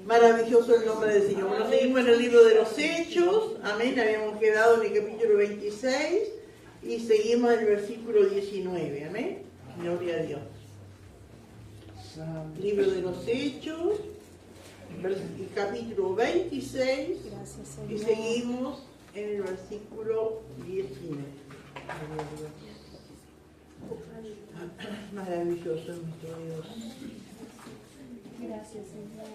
Maravilloso el nombre del Señor. Bueno, seguimos en el libro de los Hechos. Amén. Habíamos quedado en el capítulo 26 y seguimos en el versículo 19. Amén. Gloria a Dios. Libro de los Hechos, capítulo 26. Y seguimos en el versículo 19. Maravilloso nuestro Dios. Gracias, Señor.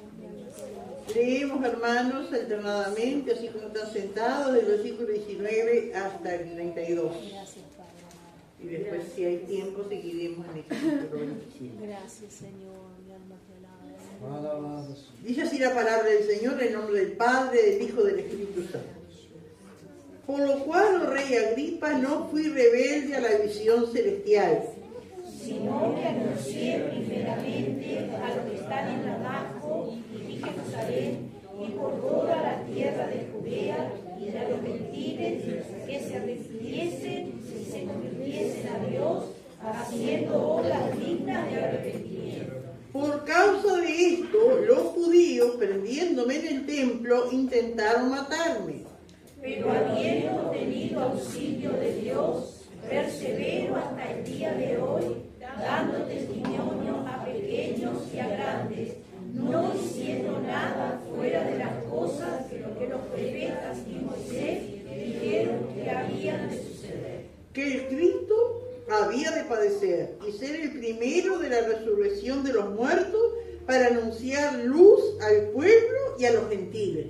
Leemos, hermanos, alternadamente, así como están sentados, del versículo 19 hasta el 32. Gracias, Padre. Y después, si hay tiempo, seguiremos en el capítulo 25. Gracias, Señor. Mi alma te alaba. Dice así la palabra del Señor, en nombre del Padre, del Hijo y del Espíritu Santo. Por lo cual, oh rey Agripa, no fui rebelde a la visión celestial, sino que anuncié primeramente a los que están en Damasco y Jerusalén y por toda la tierra de Judea y de los gentiles que se arrepintiesen y se convirtiesen a Dios, haciendo obras dignas de arrepentimiento. Por causa de esto, los judíos, prendiéndome en el templo, intentaron matarme. Pero habiendo tenido auxilio de Dios, persevero hasta el día de hoy, dando testimonio a pequeños y a grandes, no diciendo nada fuera de las cosas que los profetas y Moisés dijeron que habían de suceder. Que el Cristo había de padecer y ser el primero de la resurrección de los muertos para anunciar luz al pueblo y a los gentiles.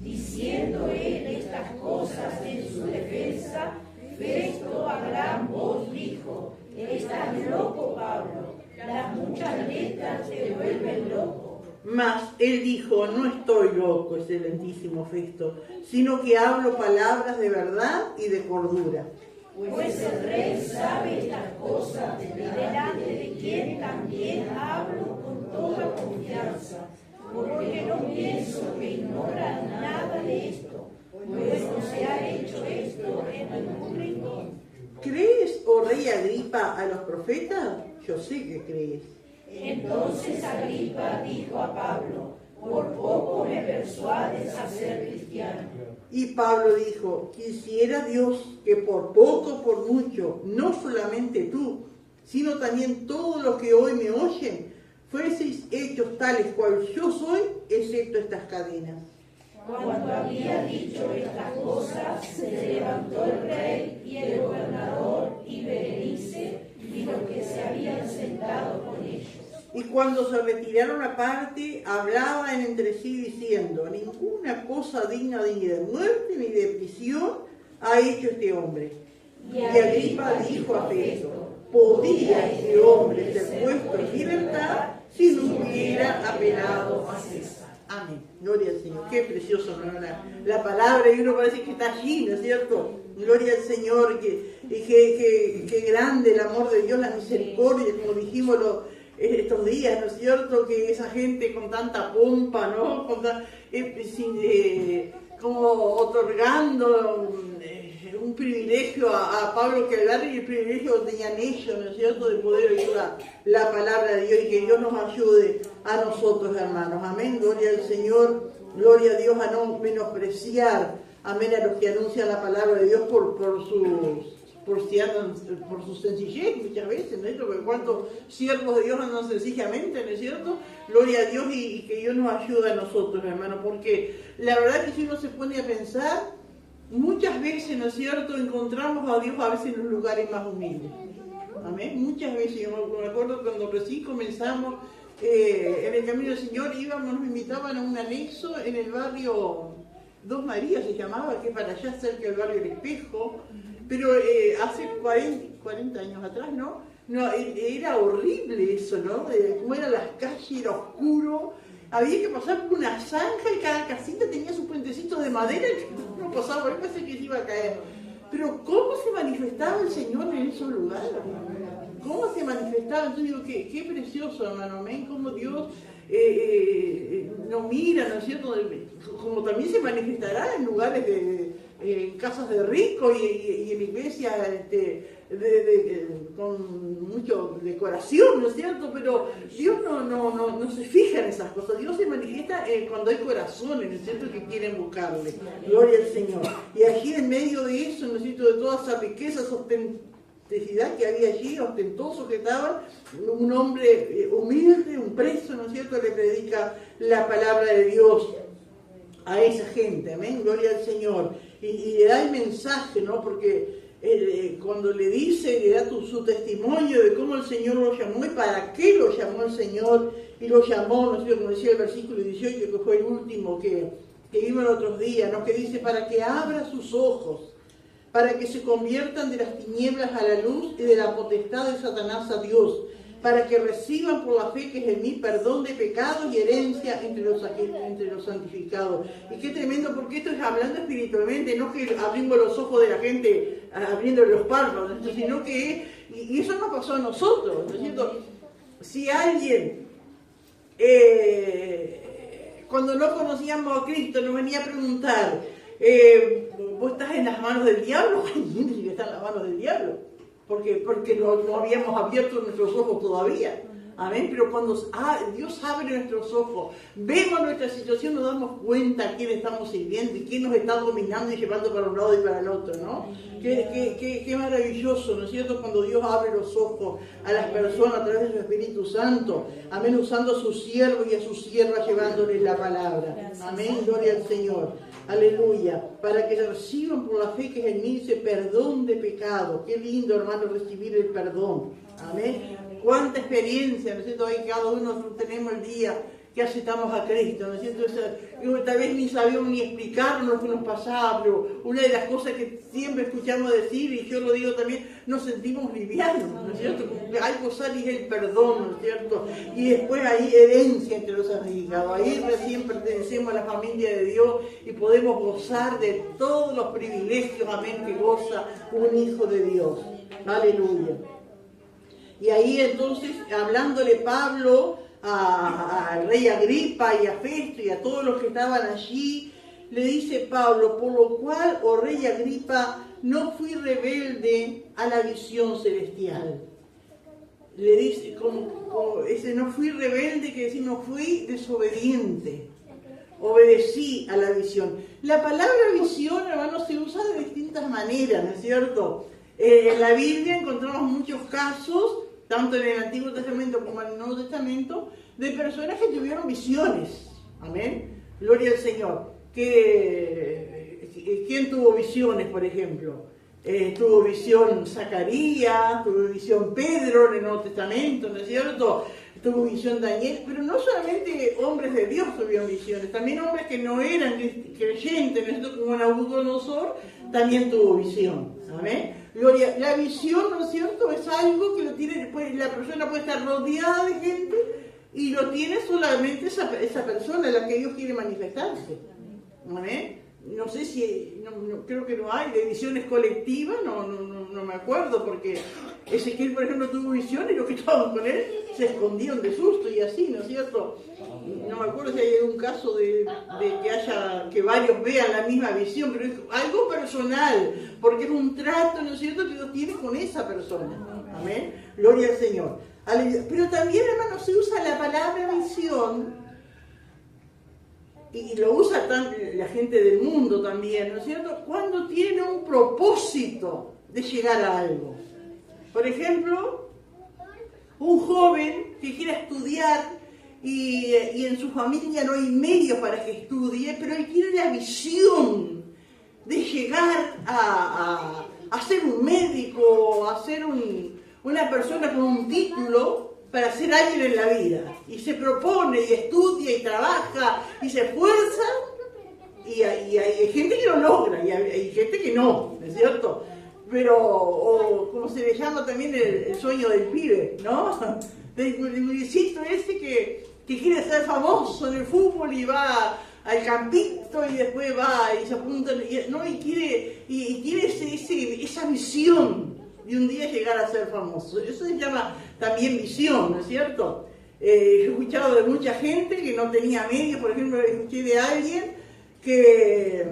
Diciendo él estas cosas en su defensa, Festo a gran voz dijo: estás loco, Pablo, las muchas letras te vuelven loco. Mas él dijo: no estoy loco, excelentísimo Festo, sino que hablo palabras de verdad y de cordura. Pues el rey sabe estas cosas, y delante de quien también hablo con toda confianza, porque no pienso que ignora nada de esto, pues no se ha hecho esto en ningún rincón. ¿Crees, oh rey Agripa, a los profetas? Yo sé que crees. Entonces Agripa dijo a Pablo: por poco me persuades a ser cristiano. Y Pablo dijo: quisiera Dios que por poco o por mucho, no solamente tú, sino también todos los que hoy me oyen, fueseis hechos tales cual yo soy, excepto estas cadenas. Cuando había dicho estas cosas, se levantó el rey y el gobernador y Berenice y los que se habían sentado con ellos. Y cuando se retiraron aparte, hablaban entre sí diciendo: ninguna cosa digna ni de muerte ni de prisión ha hecho este hombre. Y Agripa dijo a Festo: podía este hombre ser puesto en libertad si no hubiera apelado a César. Amén. Gloria al Señor. Qué precioso, ¿no? La palabra, y uno parece que está allí, ¿no es cierto? Gloria al Señor, que grande el amor de Dios, la misericordia, como dijimos estos días, ¿no es cierto? Que esa gente con tanta pompa, ¿no? Como otorgando un privilegio a Pablo que hablar, y el privilegio que tenían ellos, ¿no es cierto?, de poder oír la palabra de Dios, y que Dios nos ayude a nosotros, hermanos. Amén. Gloria al Señor, gloria a Dios, a no menospreciar, amén, a los que anuncian la palabra de Dios por su sencillez muchas veces, ¿no es cierto? Porque cuántos siervos de Dios andan sencillamente, ¿no es cierto? Gloria a Dios, y que Dios nos ayude a nosotros, hermanos, porque la verdad que si uno se pone a pensar, muchas veces, ¿no es cierto?, encontramos a Dios a veces en los lugares más humildes. Amén. Muchas veces, yo me acuerdo cuando recién comenzamos en el Camino del Señor, nos invitaban a un anexo en el barrio Dos Marías, se llamaba, que es para allá cerca del barrio El Espejo, pero hace 40 años atrás, ¿no? Era horrible eso, ¿no? Cómo eran las calles, era oscuro. Había que pasar por una zanja y cada casita tenía sus puentecitos de madera y uno pasaba por ahí, parece que se iba a caer. Pero ¿cómo se manifestaba el Señor en esos lugares? ¿Cómo se manifestaba? Entonces digo, qué precioso, hermano, amén, cómo Dios nos mira, ¿no es cierto? Como también se manifestará en lugares en casas de ricos y en iglesias con mucha decoración, ¿no es cierto? Pero Dios no se fija en esas cosas. Dios se manifiesta cuando hay corazones, ¿no es cierto?, que quieren buscarle. Gloria al Señor. Y allí en medio de eso, ¿no es cierto?, de toda esa riqueza, esa ostentosidad que había allí, ostentoso que estaba, un hombre humilde, un preso, ¿no es cierto?, le predica la palabra de Dios a esa gente. Amén, gloria al Señor. Y le da el mensaje, ¿no? Porque cuando le dice, le da su testimonio de cómo el Señor lo llamó y para qué lo llamó el Señor, y lo llamó, ¿no sé, como decía el versículo 18, que fue el último que vimos el otro día, ¿no? Que dice, para que abra sus ojos, para que se conviertan de las tinieblas a la luz y de la potestad de Satanás a Dios, para que reciban por la fe que es en mí perdón de pecados y herencia entre los santificados. Y qué tremendo, porque esto es hablando espiritualmente, no que abrimos los ojos de la gente, abriendo los párpados, sino que, y eso nos pasó a nosotros, ¿no es cierto? Si alguien, cuando no conocíamos a Cristo, nos venía a preguntar, ¿vos estás en las manos del diablo? Hay gente que está en las manos del diablo. Porque no habíamos abierto nuestros ojos todavía. Amén. Pero cuando Dios abre nuestros ojos, vemos nuestra situación, nos damos cuenta a quién estamos sirviendo y quién nos está dominando y llevando para un lado y para el otro, ¿no? Qué maravilloso, ¿no es cierto? Cuando Dios abre los ojos a las personas a través de su Espíritu Santo. Amén. Usando a sus siervos y a sus siervas llevándoles la palabra. Amén. Gloria al Señor. Aleluya, para que reciban por la fe que es en mí ese perdón de pecado. Qué lindo, hermano, recibir el perdón. Amén. Cuánta experiencia, ¿no es cierto? Ahí cada uno tenemos el día que aceptamos a Cristo, ¿no es cierto? Tal vez ni sabíamos ni explicar lo que nos pasaba, pero una de las cosas que siempre escuchamos decir, y yo lo digo también, nos sentimos livianos, ¿no es cierto? Algo sale y es el perdón, ¿no es cierto? Y después hay herencia entre los santificados. Ahí recién pertenecemos a la familia de Dios y podemos gozar de todos los privilegios, amén, que goza un hijo de Dios. Aleluya. Y ahí entonces, hablándole Pablo al rey Agripa y a Festo y a todos los que estaban allí, le dice Pablo, por lo cual, oh rey Agripa, no fui rebelde a la visión celestial. Le dice, ese no fui rebelde, que decir, no fui desobediente. Obedecí a la visión. La palabra visión, hermanos, se usa de distintas maneras, ¿no es cierto? En la Biblia encontramos muchos casos, tanto en el Antiguo Testamento como en el Nuevo Testamento, de personas que tuvieron visiones. Amén. Gloria al Señor. ¿Quién tuvo visiones, por ejemplo? Tuvo visión Zacarías, tuvo visión Pedro en el Nuevo Testamento, ¿no es cierto? Tuvo visión Daniel, pero no solamente hombres de Dios tuvieron visiones, también hombres que no eran creyentes, ¿no es cierto? Como Nabucodonosor, también tuvo visión. Amén. Gloria, la visión, ¿no es cierto?, es algo que lo tiene, pues, la persona puede estar rodeada de gente y lo tiene solamente esa persona, la que Dios quiere manifestarse. Amén. No sé si, creo que no hay, de visiones colectivas, no me acuerdo, porque Ezequiel, por ejemplo, tuvo visiones y los que estaban con él se escondían de susto y así, ¿no es cierto? No me acuerdo si hay algún caso de que varios vean la misma visión, pero es algo personal, porque es un trato, ¿no es cierto?, que Dios tiene con esa persona. Amén. Gloria al Señor. Pero también, hermanos, se usa la palabra visión, y lo usa la gente del mundo también, ¿no es cierto?, cuando tiene un propósito de llegar a algo. Por ejemplo, un joven que quiera estudiar y en su familia no hay medios para que estudie, pero él tiene la visión de llegar a ser un médico, a ser una persona con un título, para ser alguien en la vida, y se propone, y estudia, y trabaja, y se esfuerza, y hay gente que lo logra, y hay gente que no, ¿no es cierto? Pero, o como se le llama también el sueño del pibe, ¿no? Del muchachito ese que quiere ser famoso en el fútbol, y va al campito, y después va, y se apunta, y quiere esa visión de un día llegar a ser famoso. Eso se llama también visión, ¿no es cierto? Yo he escuchado de mucha gente que no tenía medios. Por ejemplo, escuché de alguien que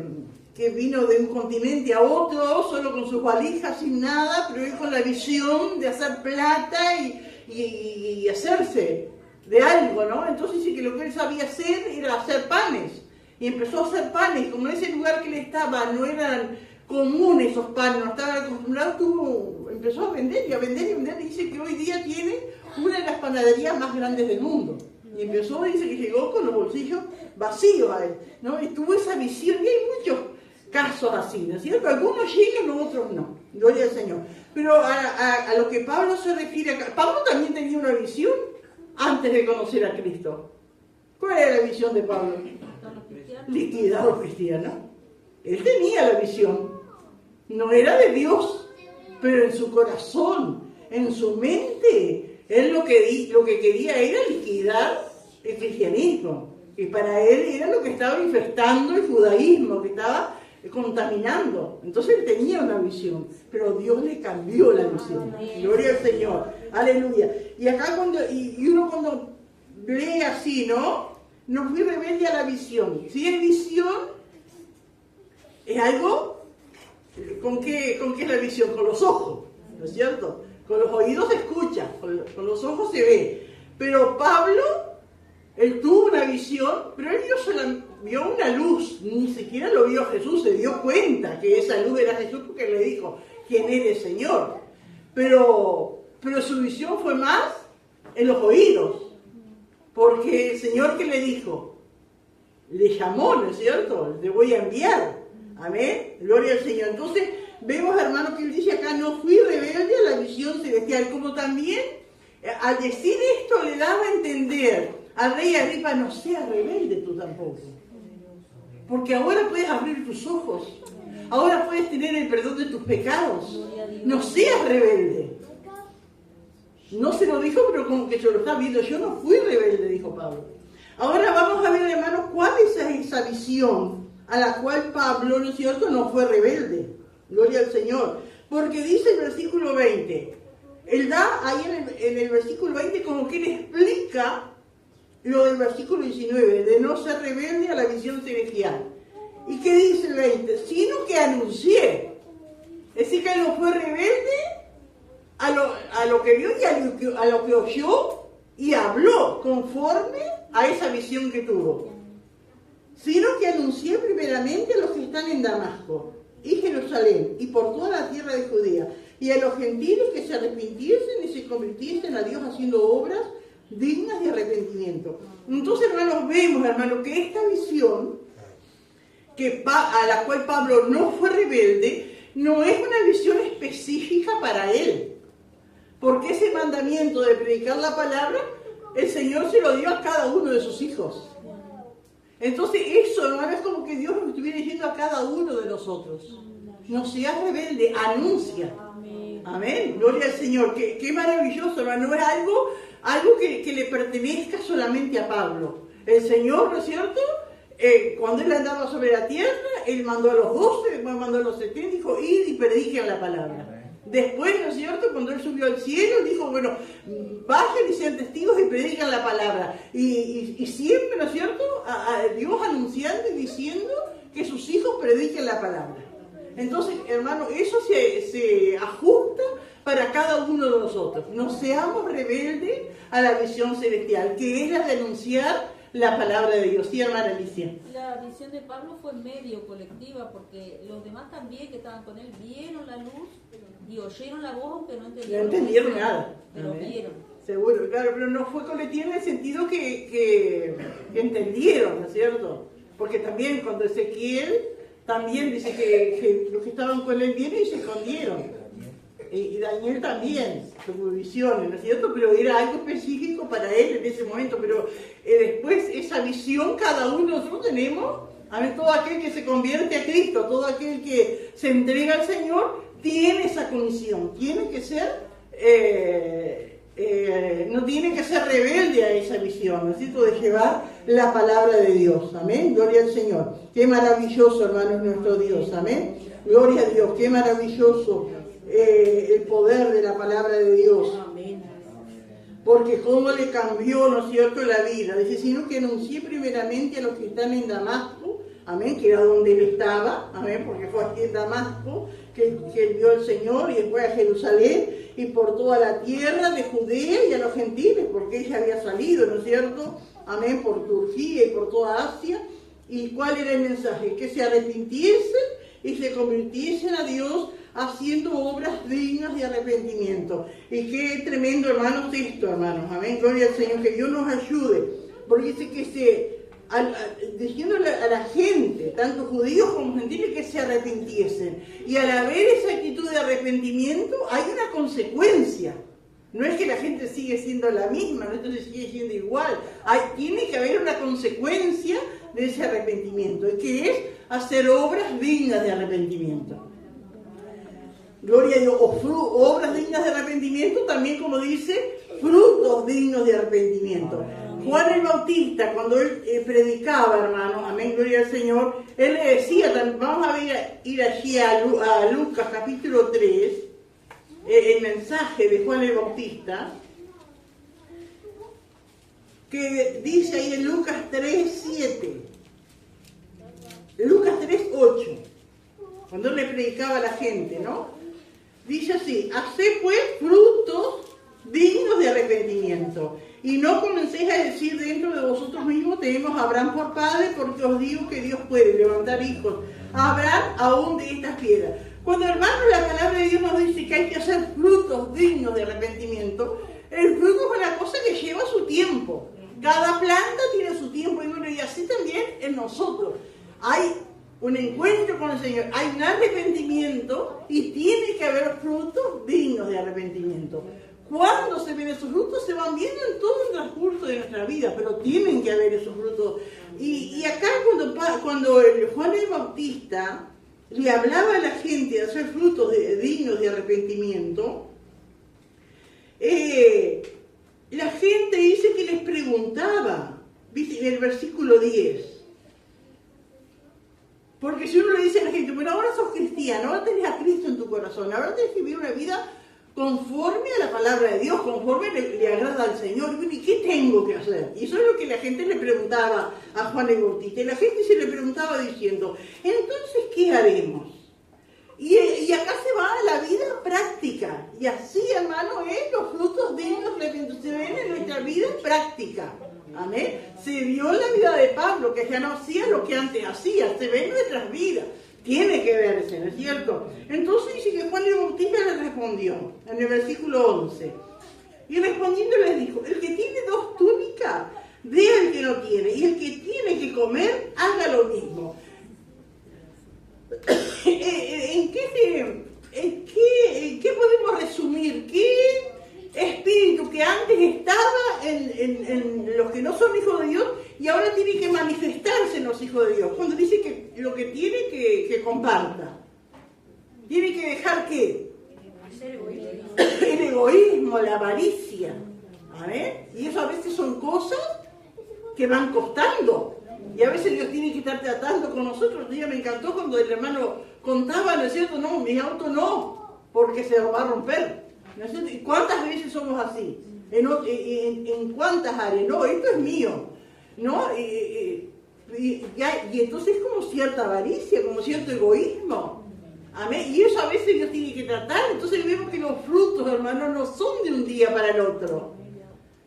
que vino de un continente a otro, solo con sus valijas, sin nada, pero él con la visión de hacer plata y hacerse de algo, ¿no? Entonces dice que lo que él sabía hacer era hacer panes. Y empezó a hacer panes, como en ese lugar que él estaba no eran comunes esos panes, no estaban acostumbrados, empezó a vender y a vender y a vender, y dice que hoy día tiene una de las panaderías más grandes del mundo. Y empezó, dice que llegó con los bolsillos vacíos a él, ¿no? Y tuvo esa visión, y hay muchos casos así, ¿no es cierto? Algunos llegan, otros no, gloria al Señor. Pero a lo que Pablo se refiere acá, Pablo también tenía una visión antes de conocer a Cristo. ¿Cuál era la visión de Pablo? Liquidar a los cristianos. Él tenía la visión, no era de Dios, pero en su corazón, en su mente, él lo que quería era liquidar el cristianismo, y para él era lo que estaba infectando el judaísmo, que estaba contaminando. Entonces él tenía una visión, pero Dios le cambió la visión. Gloria al Señor, aleluya. Y acá uno cuando lee así, ¿no? No fui rebelde a la visión. Si es visión, es algo, ¿con qué es la visión? Con los ojos, ¿no es cierto? Con los oídos se escucha, con los ojos se ve. Pero Pablo, él tuvo una visión, pero él vio una luz, ni siquiera lo vio Jesús, se dio cuenta que esa luz era Jesús porque le dijo, ¿quién eres, Señor? Pero su visión fue más en los oídos, porque el Señor, ¿qué le dijo? Le llamó, ¿no es cierto? Le voy a enviar. Amén, gloria al Señor. Entonces, vemos, hermano, que él dice acá, no fui rebelde a la visión celestial, como también, al decir esto, le daba a entender al rey Agripa, no seas rebelde tú tampoco. Porque ahora puedes abrir tus ojos, ahora puedes tener el perdón de tus pecados. No seas rebelde. No se lo dijo, pero como que se lo está viendo. Yo no fui rebelde, dijo Pablo. Ahora vamos a ver, hermanos, cuál es esa visión a la cual Pablo, ¿no es cierto?, no fue rebelde. Gloria al Señor. Porque dice el versículo 20, él da ahí en el versículo 20 como que él explica lo del versículo 19, de no ser rebelde a la visión celestial. ¿Y qué dice el 20? Sino que anuncié. Es decir, que él no fue rebelde a lo que vio y a lo que oyó y habló conforme a esa visión que tuvo. Sino que anuncié primeramente a los que están en Damasco y Jerusalén y por toda la tierra de Judea y a los gentiles que se arrepintiesen y se convirtiesen a Dios haciendo obras dignas de arrepentimiento. Entonces, hermanos, vemos, hermanos, que esta visión a la cual Pablo no fue rebelde, no es una visión específica para él. Porque ese mandamiento de predicar la palabra, el Señor se lo dio a cada uno de sus hijos. Entonces eso, hermano, es como que Dios nos estuviera diciendo a cada uno de nosotros. No seas rebelde, anuncia. Amén. Gloria al Señor. Qué maravilloso, hermano. No es algo que le pertenezca solamente a Pablo. El Señor, ¿no es cierto? Cuando él andaba sobre la tierra, él mandó a los 12, después mandó a los 70, dijo, id y prediquen la palabra. Después, ¿no es cierto?, cuando él subió al cielo, dijo, bueno, vayan y sean testigos y predican la palabra. Y siempre, ¿no es cierto?, a Dios anunciando y diciendo que sus hijos prediquen la palabra. Entonces, hermano, eso se ajusta para cada uno de nosotros. No seamos rebeldes a la visión celestial, que es la de anunciar la palabra de Dios. Sí, hermana Alicia. La visión de Pablo fue medio colectiva, porque los demás también que estaban con él vieron la luz y oyeron la voz, aunque no entendieron. No entendieron nada. Pero vieron. Seguro, claro, pero no fue colectiva en el sentido que entendieron, ¿no es cierto? Porque también cuando Ezequiel también dice que los que estaban con él vieron y se escondieron. Y Daniel también tuvo visiones, ¿no es cierto? Pero era algo específico para él en ese momento. Pero después esa visión cada uno de nosotros tenemos. A ver, todo aquel que se convierte a Cristo, todo aquel que se entrega al Señor, tiene esa condición. Tiene que ser, no tiene que ser rebelde a esa visión, ¿no es cierto? De llevar la palabra de Dios. Amén. Gloria al Señor. Qué maravilloso, hermanos, nuestro Dios. Amén. Gloria a Dios. Qué maravilloso. El poder de la palabra de Dios. Amén. Porque cómo le cambió, ¿no es cierto?, la vida. Dice, sino que anuncié primeramente a los que están en Damasco amén, que era donde él estaba, amén, porque fue aquí en Damasco que vio al Señor, y después a Jerusalén, y por toda la tierra de Judea y a los gentiles, porque ella había salido, ¿no es cierto? Amén, por Turquía y por toda Asia. ¿Y cuál era el mensaje? Que se arrepintiesen y se convirtiesen a Dios haciendo obras dignas de arrepentimiento. Y qué tremendo, hermanos, esto, hermanos. Amén, gloria al Señor, que Dios nos ayude. Porque dice que diciéndole a la gente, tanto judíos como gentiles, que se arrepintiesen. Y al haber esa actitud de arrepentimiento, hay una consecuencia. No es que la gente sigue siendo la misma, no entonces sigue siendo igual. Tiene que haber una consecuencia de ese arrepentimiento, que es hacer obras dignas de arrepentimiento. Gloria a Dios, obras dignas de arrepentimiento, también como dice, frutos dignos de arrepentimiento. Juan el Bautista, cuando él predicaba, hermanos, amén, gloria al Señor, él le decía, vamos a ir allí a Lucas capítulo 3, el mensaje de Juan el Bautista, que dice ahí en Lucas 3:7, Lucas 3:8, cuando él le predicaba a la gente, ¿no? Dice así: haced pues frutos dignos de arrepentimiento, y no comencéis a decir dentro de vosotros mismos, tenemos a Abraham por padre, porque os digo que Dios puede levantar hijos a Abraham aún de estas piedras. Cuando, hermanos, la palabra de Dios nos dice que hay que hacer frutos dignos de arrepentimiento, el fruto es una cosa que lleva su tiempo. Cada planta tiene su tiempo, y así también en nosotros. Hay un encuentro con el Señor, hay un arrepentimiento, y tiene que haber frutos dignos de arrepentimiento. Cuando se ven esos frutos, se van viendo en todo el transcurso de nuestra vida, pero tienen que haber esos frutos. Y acá cuando Juan el Bautista le hablaba a la gente de hacer frutos dignos de arrepentimiento, la gente dice que les preguntaba, ¿viste? En el versículo 10. Porque si uno le dice a la gente, bueno, ahora sos cristiano, ahora tenés a Cristo en tu corazón, ahora tenés que vivir una vida conforme a la palabra de Dios, conforme le agrada al Señor. ¿Y qué tengo que hacer? Y eso es lo que la gente le preguntaba a Juan el Bautista. Y la gente se le preguntaba diciendo, entonces, ¿qué haremos? Y acá se va a la vida práctica. Y así, hermano, los frutos dignos se ven en nuestra vida práctica. Amén. Se vio en la vida de Pablo, que ya no hacía lo que antes hacía. Se ve en nuestras vidas. Tiene que verse, ¿no es cierto? Entonces dice que Juan el Bautista le respondió, en el versículo 11. Y respondiendo les dijo, el que tiene 2 túnicas, dé al que no tiene. Y el que tiene que comer, haga lo mismo. ¿En qué podemos resumir? ¿Qué espíritu que antes estaba en los que no son hijos de Dios y ahora tiene que manifestarse en los hijos de Dios? Cuando dice que lo que tiene que comparta, tiene que dejar ¿qué? El egoísmo, la avaricia. ¿Vale? Y eso a veces son cosas que van costando. Y a veces Dios tiene que estar tratando con nosotros. Un día me encantó cuando el hermano contaba, ¿no es cierto? No, mi auto no, porque se va a romper. ¿No es cierto? ¿Y cuántas veces somos así? ¿En cuántas áreas? No, esto es mío. ¿No? Y entonces es como cierta avaricia, como cierto egoísmo. Amén. Y eso a veces Dios tiene que tratar. Entonces vemos que los frutos, hermanos, no son de un día para el otro.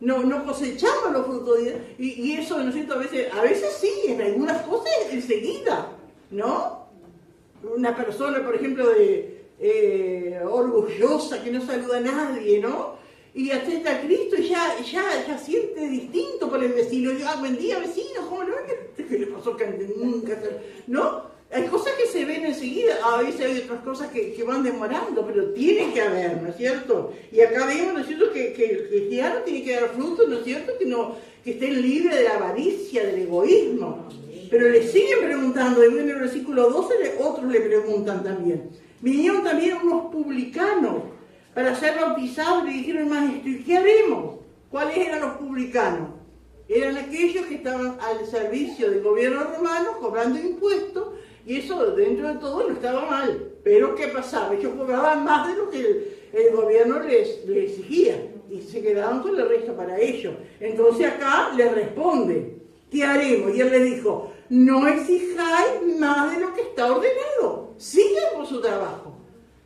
No cosechamos los frutos. Y eso, ¿no es cierto? A veces sí, en algunas cosas enseguida, ¿no? Una persona, por ejemplo, orgullosa, que no saluda a nadie, ¿no? Y acepta a Cristo y ya siente distinto por el vecino. Y buen día, vecino, ¿cómo no? ¿Qué le pasó que nunca? ¿No? Hay cosas que se ven enseguida, a veces hay otras cosas que van demorando, pero tiene que haber, ¿no es cierto? Y acá vemos, ¿no es cierto?, que el cristiano tiene que dar frutos, ¿no es cierto?, que estén libres de la avaricia, del egoísmo. Pero le siguen preguntando, en el versículo 12 otros le preguntan también. Vinieron también unos publicanos para ser bautizados y le dijeron, maestro, ¿y qué haremos? ¿Cuáles eran los publicanos? Eran aquellos que estaban al servicio del gobierno romano, cobrando impuestos, y eso dentro de todo no estaba mal. Pero ¿qué pasaba? Ellos cobraban más de lo que el gobierno les exigía, y se quedaban con el resto para ellos. Entonces acá le responde, ¿qué haremos? Y él le dijo, no exijáis más de lo que está ordenado. Sigan con su trabajo,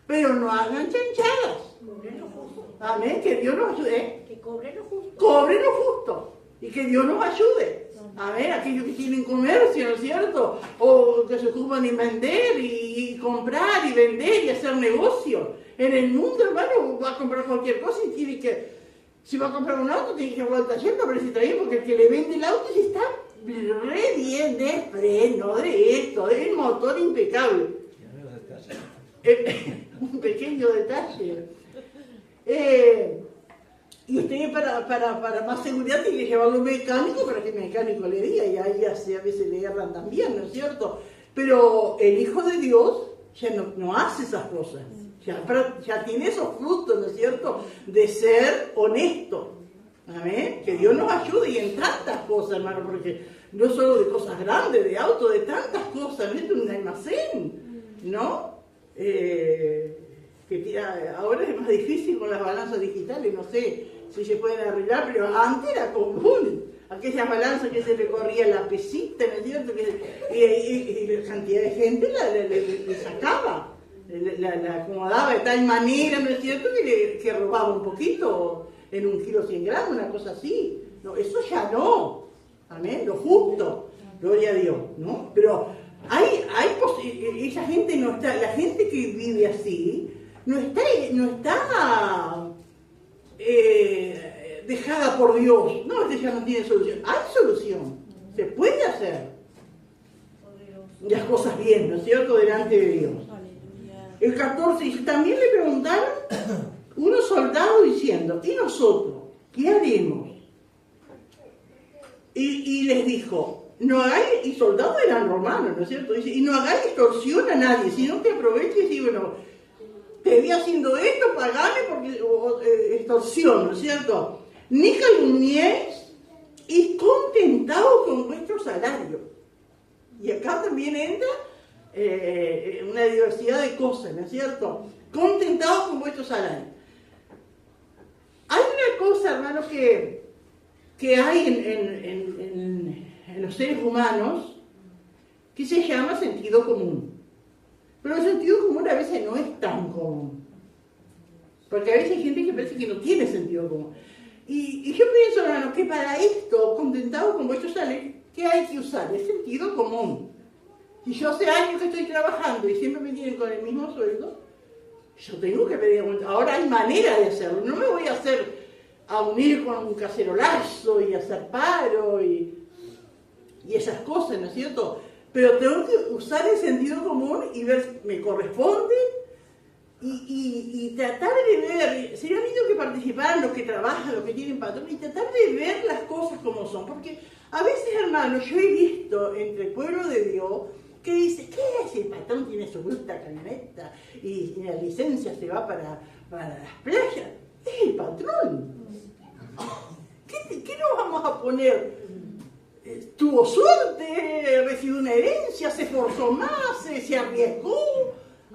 pero no hagan chanchadas. Cobren lo justo. Amén, que Dios nos ayude. Que cobren lo justo. Cobren lo justo y que Dios nos ayude. Amén, aquellos que tienen comercio, ¿no es cierto? O que se ocupan en vender y comprar y vender y hacer negocio. En el mundo, hermano, va a comprar cualquier cosa y tiene que, si va a comprar un auto, tiene que llevarlo al taller para ver si está bien, porque el que le vende el auto sí está re bien de freno, de esto, del motor impecable. Un pequeño detalle. Y usted para más seguridad tiene que llevarlo a un mecánico para que el mecánico le diga, y ahí a veces le erran también, ¿no es cierto? Pero el Hijo de Dios ya no hace esas cosas, ya tiene esos frutos, ¿no es cierto?, de ser honesto. Amén, que Dios nos ayude y en tantas cosas, hermano, porque no solo de cosas grandes, de autos, de tantas cosas, ¿no? Esto es un almacén, ¿no? Ahora es más difícil con las balanzas digitales, no sé si se pueden arreglar, pero antes era común. Aquellas balanzas que se le corría la pesita, ¿no es cierto? Y la cantidad de gente le sacaba, la acomodaba de tal manera, ¿no es cierto? Que robaba un poquito en 1 kilo 100 gramos, una cosa así. No, eso ya no. Amén, lo justo. Gloria a Dios, ¿no? Pero esa gente no está, la gente que vive así, no está dejada por Dios. No, ya no tiene solución. Hay solución. Se puede hacer las cosas bien, ¿no es cierto?, delante de Dios. El 14 dice, también le preguntaron unos soldados diciendo, ¿y nosotros qué haremos? Y les dijo, no hagáis, y soldados eran romanos, ¿no es cierto? Dice, y no hagáis extorsión a nadie, sino que aproveches y bueno, te vi haciendo esto, pagame porque extorsión, ¿no es cierto? Ni calumniéis y contentaos con vuestro salario. Y acá también entra una diversidad de cosas, ¿no es cierto? Contentaos con vuestro salario. Hay una cosa, hermanos, que hay en los seres humanos que se llama sentido común. Pero el sentido común a veces no es tan común. Porque a veces hay gente que parece que no tiene sentido común. Y yo pienso, hermano, que para esto, contentado con vuestro salario, ¿qué hay que usar? El sentido común. Si yo hace años que estoy trabajando y siempre me tienen con el mismo sueldo, yo tengo que pedir aumento. Ahora hay manera de hacerlo. No me voy a unir con un cacerolazo y hacer paro y esas cosas, ¿no es cierto? Pero tengo que usar el sentido común y ver, me corresponde y tratar de ver, sería lindo que participaran los que trabajan, los que tienen patrón, y tratar de ver las cosas como son, porque a veces, hermanos, yo he visto entre el pueblo de Dios que dice, ¿qué es? El patrón tiene su bruta camioneta y la licencia se va para las playas. Es el patrón. ¿Qué nos vamos a poner? Tuvo suerte, recibió una herencia, se esforzó más, se arriesgó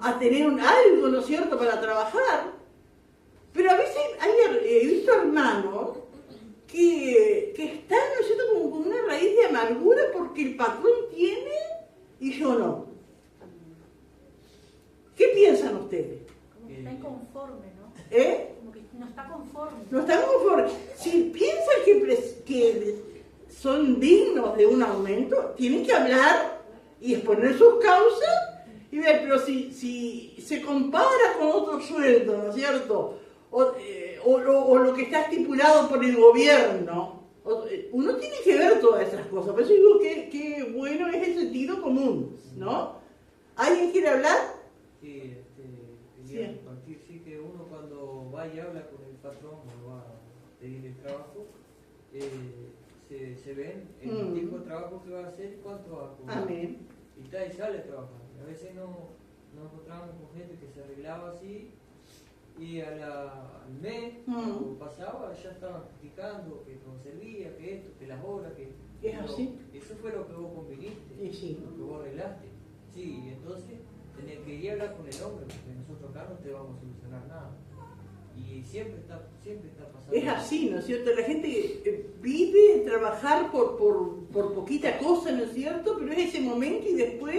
a tener algo, ¿no es cierto?, para trabajar. Pero a veces he visto hermanos que están, ¿no es cierto?, como con una raíz de amargura porque el patrón tiene y yo no. ¿Qué piensan ustedes? Como que está inconforme, ¿no? Como que no está conforme. No está conforme. Si piensan que son dignos de un aumento, tienen que hablar y exponer sus causas y ver, pero si se compara con otro sueldo, ¿no es cierto?, o lo que está estipulado por el gobierno, uno tiene que ver todas esas cosas. Por eso digo que bueno es el sentido común, ¿no? ¿Alguien quiere hablar? Sí, quería compartir, sí, que uno cuando va y habla con el patrón o va a pedir el trabajo, se ven el tipo de trabajo que va a hacer y cuánto va a cobrar. Amén. Y sale a trabajar. A veces nos encontramos con gente que se arreglaba así y al mes o pasaba ya estaban criticando que no servía, que esto, que las horas, que... ¿Es así? Eso fue lo que vos conviniste, Sí. lo que vos arreglaste. Sí, entonces tenés que ir a hablar con el hombre, porque nosotros acá no te vamos a solucionar nada. Y siempre está pasando. Es así, ¿no es cierto? La gente pide trabajar por poquita cosa, ¿no es cierto? Pero es ese momento y después,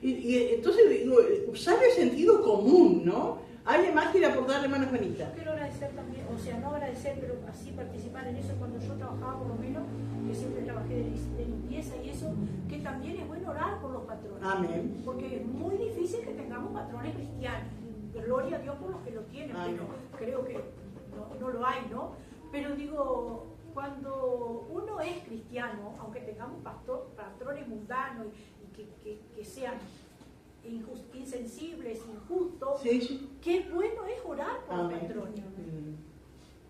entonces digo, usar el sentido común, ¿no? ¿Alguien más quiere aportarle manos Juanita? Quiero agradecer también, o sea, no agradecer, pero así participar en eso cuando yo trabajaba por lo menos, que siempre trabajé de limpieza y eso, que también es bueno orar por los patrones. Amén. Porque es muy difícil que tengamos patrones cristianos. Gloria a Dios por los que lo tienen, Amén. pero creo que no lo hay, ¿no? Pero digo, cuando uno es cristiano, aunque tengamos patrones mundanos y que sean insensibles, injustos, Sí. qué bueno es orar por Amén. los patrones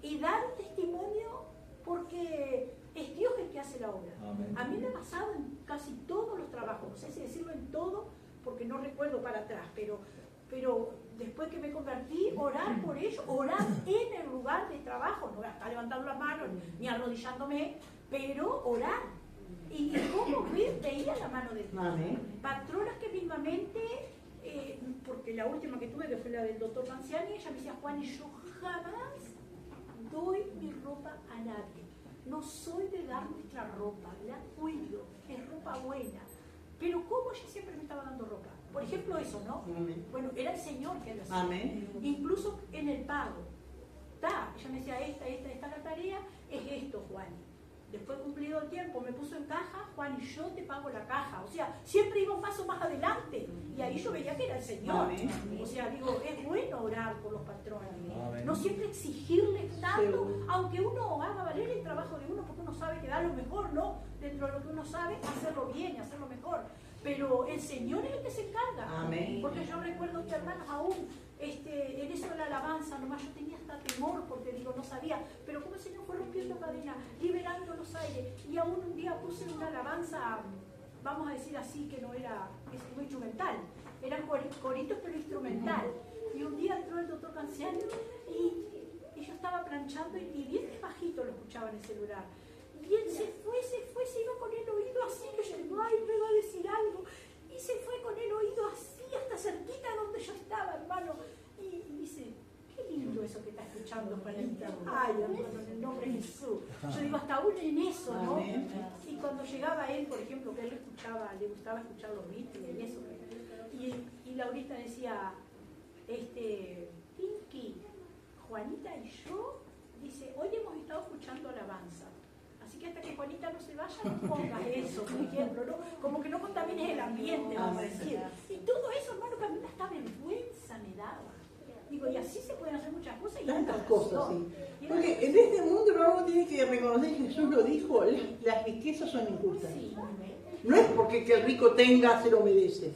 y dar testimonio, porque es Dios el que hace la obra. Amén. A mí me ha pasado en casi todos los trabajos, no sé si decirlo en todo porque no recuerdo para atrás, pero después que me convertí, orar por ellos, orar en el lugar de trabajo, no estar levantando las manos ni arrodillándome, pero orar. Y cómo veía la mano de Dios. Amén. Patronas que mismamente, porque la última que tuve, que fue la del doctor Manciani, ella me decía, Juan, y yo jamás doy mi ropa a nadie. No soy de dar nuestra ropa, la cuido, es ropa buena. Pero ¿cómo ella siempre me estaba dando ropa? Por ejemplo, eso, ¿no? Amén. Bueno, era el Señor que lo hacía. Amén. Incluso en el pago. Ella me decía, esta la tarea, es esto, Juan. Después cumplido el tiempo, me puso en caja, Juan, y yo te pago la caja. O sea, siempre iba un paso más adelante. Y ahí yo veía que era el Señor. Amén. O sea, digo, es bueno orar por los patrones. Amén. No siempre exigirles tanto, Seguro. aunque uno haga valer el trabajo de uno, porque uno sabe que da lo mejor, ¿no? Dentro de lo que uno sabe, hacerlo bien y hacerlo mejor. Pero el Señor es el que se encarga. Amén. Porque yo recuerdo que, hermanos, aún en eso de la alabanza, nomás yo tenía hasta temor, porque digo, no sabía, pero como el Señor fue rompiendo cadenas, liberando los aires, y aún un día puse una alabanza, vamos a decir así, que no era instrumental, eran coritos pero instrumental, y un día entró el doctor Canciano y yo estaba planchando y bien bajito lo escuchaba en el celular, y él se iba con el oído así, que yo digo, ay, me va a decir algo, y se fue con el oído así, hasta cerquita donde yo estaba, hermano, y dice, qué lindo eso que está escuchando, Juanita. Ay, hermano, en el nombre de Jesús. Yo digo, hasta aún en eso, ¿no? Amén. Y cuando llegaba él, por ejemplo, que él le gustaba escuchar los Beatles y eso, y Laurita decía, Pinky, Juanita y yo, dice, hoy hemos estado escuchando alabanza. Así que hasta que Juanita no se vaya, no pongas eso, por ejemplo, ¿no? Como que no contamines el ambiente, vamos a decir. Y todo eso, hermano, que a mí hasta vergüenza me daba. Digo, y así se pueden hacer muchas cosas. Y Tantas tanta cosas, razón. sí. Y Porque en este mundo uno tiene que reconocer, Jesús lo dijo, las riquezas son injustas. sí, No es porque que el rico tenga, se lo merece.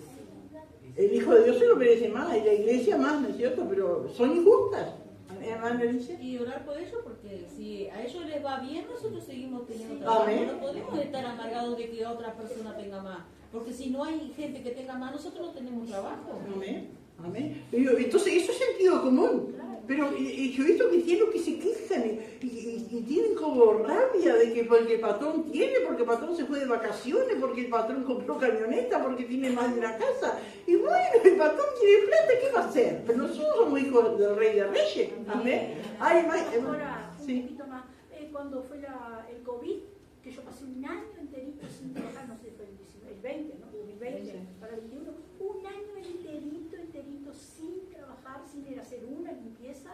El Hijo de Dios se lo merece más, y la iglesia más, ¿no es cierto? Pero son injustas. Hermana Alicia. Y orar por ellos, porque si a ellos les va bien, nosotros seguimos teniendo trabajo. Amén. No podemos estar amargados de que otra persona tenga más. Porque si no hay gente que tenga más, nosotros no tenemos trabajo. Amén. Amén. Entonces, eso es sentido común. Pero yo he visto cristianos que se quejan y tienen como rabia de que porque el patrón tiene, porque el patrón se fue de vacaciones, porque el patrón compró camioneta, porque tiene más de una casa. Y bueno, el patrón tiene plata, ¿qué va a hacer? Pero nosotros somos hijos del Rey de Reyes. Amén. Ay, ahora, un sí. poquito más. Cuando fue el COVID, que yo pasé un año enterito sin trabajar, no sé, fue el 20, ¿no? 2020, para el 21, un año enterito sin trabajar, sin ir a hacer una limpieza,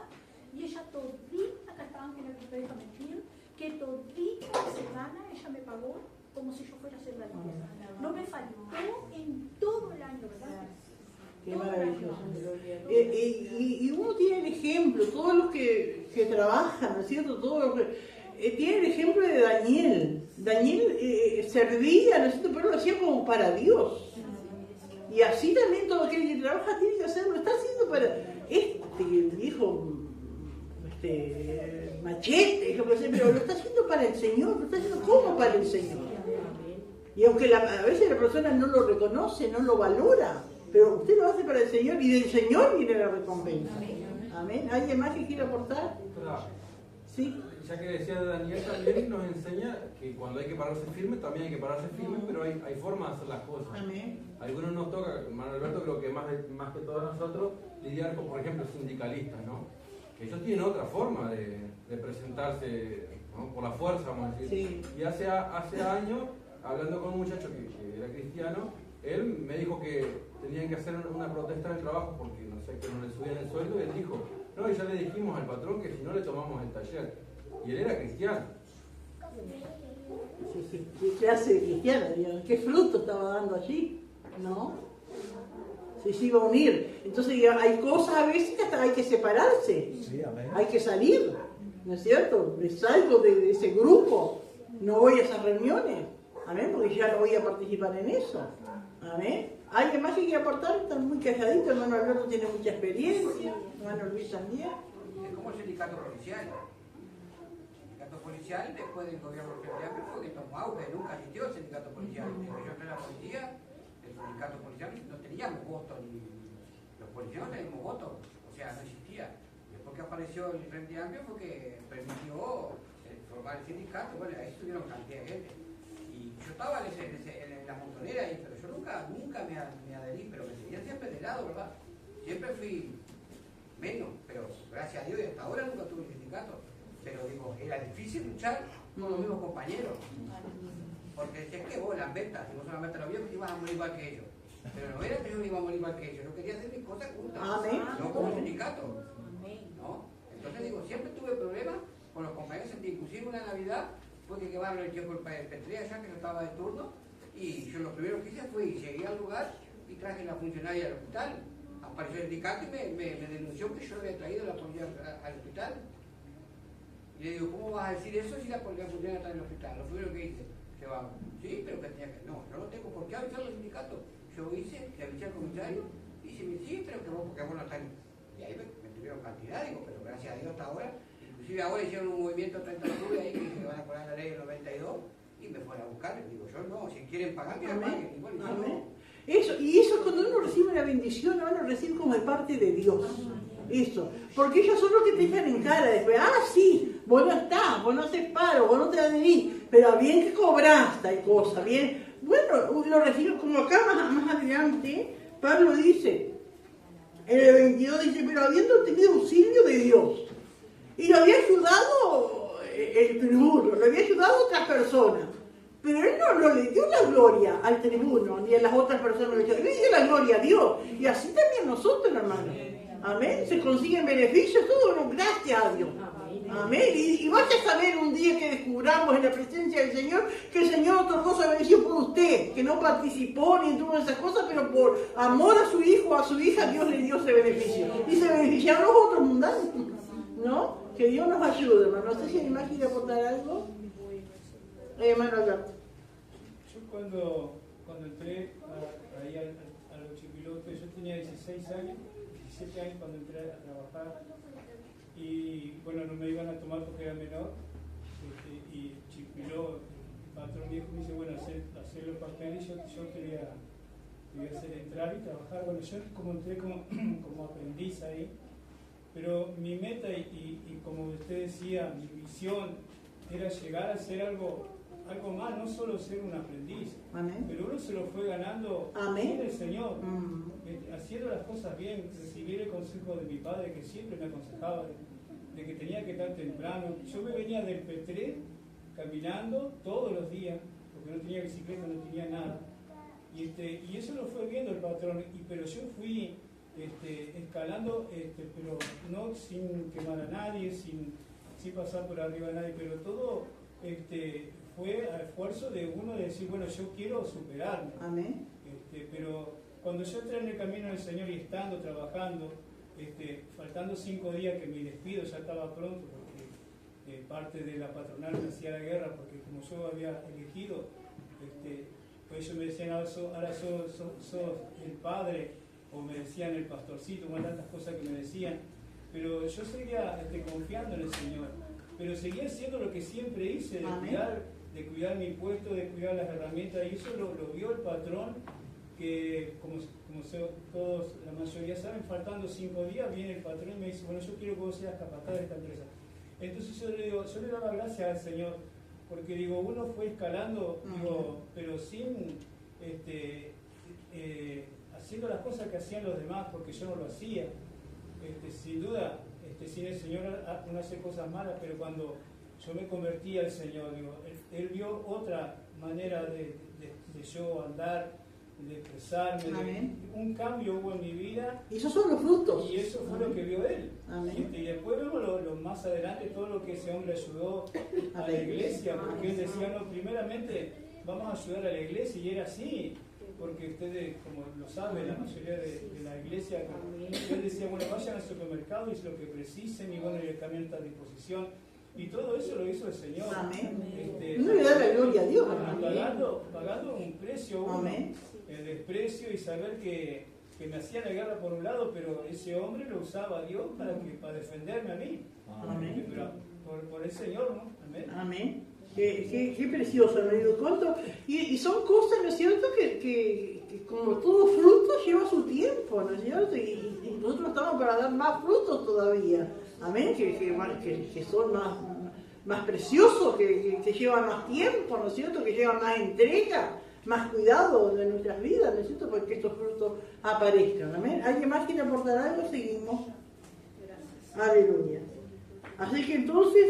y ella todita, acá estaban que no me deja mentir, que todita la semana ella me pagó como si yo fuera a hacer la limpieza. No me faltó en todo el año, ¿verdad? Qué maravilloso. Y uno tiene el ejemplo, todos los que trabajan, ¿no es cierto? Todos los que, tiene el ejemplo de Daniel. Daniel servía, ¿no es cierto? Pero lo hacía como para Dios. Y así también todo aquel que trabaja tiene que hacerlo. Está haciendo para el viejo machete, pero lo está haciendo para el Señor, lo está haciendo como para el Señor. Y aunque a veces la persona no lo reconoce, no lo valora, pero usted lo hace para el Señor y del Señor viene la recompensa. Amén. ¿Alguien más que quiera aportar? Sí. Ya que decía de Daniel, también nos enseña que cuando hay que pararse firme, también hay que pararse firme, pero hay formas de hacer las cosas. Amén. A algunos nos toca, hermano Alberto, creo que más que todos nosotros, lidiar con, por ejemplo, sindicalistas, ¿no? ellos tienen otra forma de presentarse, ¿no? Por la fuerza, vamos a decir. Sí. Y hace años, hablando con un muchacho que era cristiano, él me dijo que tenían que hacer una protesta en el trabajo porque no sé, que no le subían el sueldo, y él dijo, no, y ya le dijimos al patrón que si no le tomamos el taller. Y él era cristiano. Sí. ¿Qué clase de cristiana, Dios? ¿Qué fruto estaba dando allí? ¿No? Se iba a unir. Entonces hay cosas a veces que hasta hay que separarse. Sí, amén. Hay que salir, ¿no es cierto? Me salgo de ese grupo, no voy a esas reuniones, amén, porque ya no voy a participar en eso, amén. ¿Alguien más que quiere aportar? Están muy calladitos, hermano Alberto tiene mucha experiencia, hermano Luis también. Es como el sindicato policial. El sindicato policial, después del gobierno federal, fue que tomó auge, nunca existió el sindicato policial. Desde que yo entré en la policía, el sindicato policial no teníamos voto, ni los policías no teníamos voto, o sea, no existía. Después que apareció el Frente Amplio fue que permitió formar el sindicato, bueno, ahí estuvieron cantidad de gente. Y yo estaba en la montonera ahí, pero yo nunca me adherí, pero me seguía siempre de lado, ¿verdad? Siempre fui menos, pero gracias a Dios y hasta ahora nunca tuve un sindicato. Pero digo, era difícil luchar con los mismos compañeros. Porque decías que vos, las ventas, si vos solamente lo vieron, ibas a morir igual que ellos. Pero no era que yo iba a morir igual que ellos, yo quería hacer mis cosas juntas, no como un sindicato. ¿No? Entonces digo, siempre tuve problemas con los compañeros, inclusive una Navidad, fue que va a hablar yo por el Petri allá, que no estaba de turno, y yo lo primero que hice fue, llegué al lugar y traje a la funcionaria al hospital. Apareció el sindicato y me denunció que yo había traído la policía al hospital. Y le digo, ¿cómo vas a decir eso si la funcionaria está en el hospital? Lo primero que hice, se va, sí, pero que tenía que, no, yo no tengo por qué avisar al sindicato. Yo hice, le avisé al comisario, y se me sí, pero que vos, porque vos no estás. Y ahí me tuvieron cantidad, digo, pero gracias a Dios hasta ahora. Inclusive ahora hicieron un movimiento 30 de octubre ahí que se van a poner la ley del 92 y me fueron a buscar. Les digo, yo no, si quieren pagar, que la paguen. Igual, Eso, y eso es cuando uno recibe la bendición, lo van a recibir como de parte de Dios. Eso, porque ellos son los que te echan en cara después, sí, vos no estás, vos no haces paro, vos no te adherís, pero bien que cobrás tal cosa, bien. Bueno, lo reciben como acá más adelante, Pablo dice, en el 22 dice, pero habiendo tenido auxilio de Dios, y lo había ayudado el tribuno, lo había ayudado otras personas, pero él no le dio la gloria al tribuno, ni a las otras personas, le dio la gloria a Dios, y así también nosotros, hermanos. Amén, se consiguen beneficios, todo, bueno, gracias a Dios. Amén. Y vaya a saber un día que descubramos en la presencia del Señor que el Señor otorgó su beneficio por usted, que no participó ni en todas esas cosas, pero por amor a su hijo o a su hija, Dios le dio ese beneficio. Y se beneficiaron los otros mundanos, ¿no? Que Dios nos ayude, hermano. No sé si alguien más quiere aportar algo. Hermano Alberto. Yo cuando entré ahí a los chipilotes, yo tenía 16 años, 17 años cuando entré a trabajar. Y bueno, no me iban a tomar porque era menor. Y Chipiló, el patrón viejo, me dice, bueno, hacer los papeles. Yo quería hacer entrar y trabajar. Bueno, yo como entré como aprendiz ahí, pero mi meta y como usted decía, mi visión era llegar a ser algo más, no solo ser un aprendiz. Amén. Pero uno se lo fue ganando Amén. en el Señor, haciendo las cosas bien, recibir el consejo de mi padre que siempre me aconsejaba de que tenía que estar temprano. Yo me venía del Petré caminando todos los días, porque no tenía bicicleta, no tenía nada. Y eso lo fue viendo el patrón, pero yo fui escalando, pero no sin quemar a nadie, sin pasar por arriba a nadie, pero todo fue al esfuerzo de uno de decir, bueno, yo quiero superarme. Amén. Pero cuando yo entré en el camino del Señor y estando, trabajando, faltando 5 días que mi despido ya estaba pronto, porque parte de la patronal me hacía la guerra, porque como yo había elegido, pues ellos me decían, ahora sos el padre, o me decían el pastorcito, como tantas cosas que me decían, pero yo seguía confiando en el Señor, pero seguía haciendo lo que siempre hice, de cuidar mi puesto, de cuidar las herramientas, y eso lo vio el patrón, que como todos, la mayoría saben, faltando 5 días, viene el patrón y me dice, bueno, yo quiero que vos seas capataz de esta empresa. Entonces yo le daba gracias al Señor, porque digo, uno fue escalando, pero sin haciendo las cosas que hacían los demás, porque yo no lo hacía. Sin duda, sin el Señor uno hace cosas malas, pero cuando yo me convertí al Señor, digo, él vio otra manera de yo andar, de expresarme, un cambio hubo en mi vida. Y esos son los frutos. Y eso fue lo que vio él. Amén. Y después vemos lo más adelante, todo lo que ese hombre ayudó a la iglesia, porque él decía, no, primeramente vamos a ayudar a la iglesia, y era así, porque ustedes, como lo saben, la mayoría de la iglesia, él decía, bueno, vayan al supermercado y es lo que precisen, y bueno, el camión está a disposición. Y todo eso lo hizo el Señor. Amén. No le da la gloria a Dios. Pagando un precio, el desprecio, y saber que me hacía la guerra por un lado, pero ese hombre lo usaba a Dios para defenderme a mí. Amén. Pero por el Señor, ¿no? Amén. Amén. Qué precioso, ¿no? ¿Cuánto? Y son cosas, ¿no es cierto?, que como todo fruto lleva su tiempo, ¿no es cierto? Y nosotros estamos para dar más frutos todavía. Amén, que son más preciosos, que llevan más tiempo, ¿no es cierto?, que llevan más entrega, más cuidado de nuestras vidas, ¿no es cierto?, para que estos frutos aparezcan. Amén. ¿Alguien más quiere aportar algo? Seguimos. Aleluya. Así que entonces,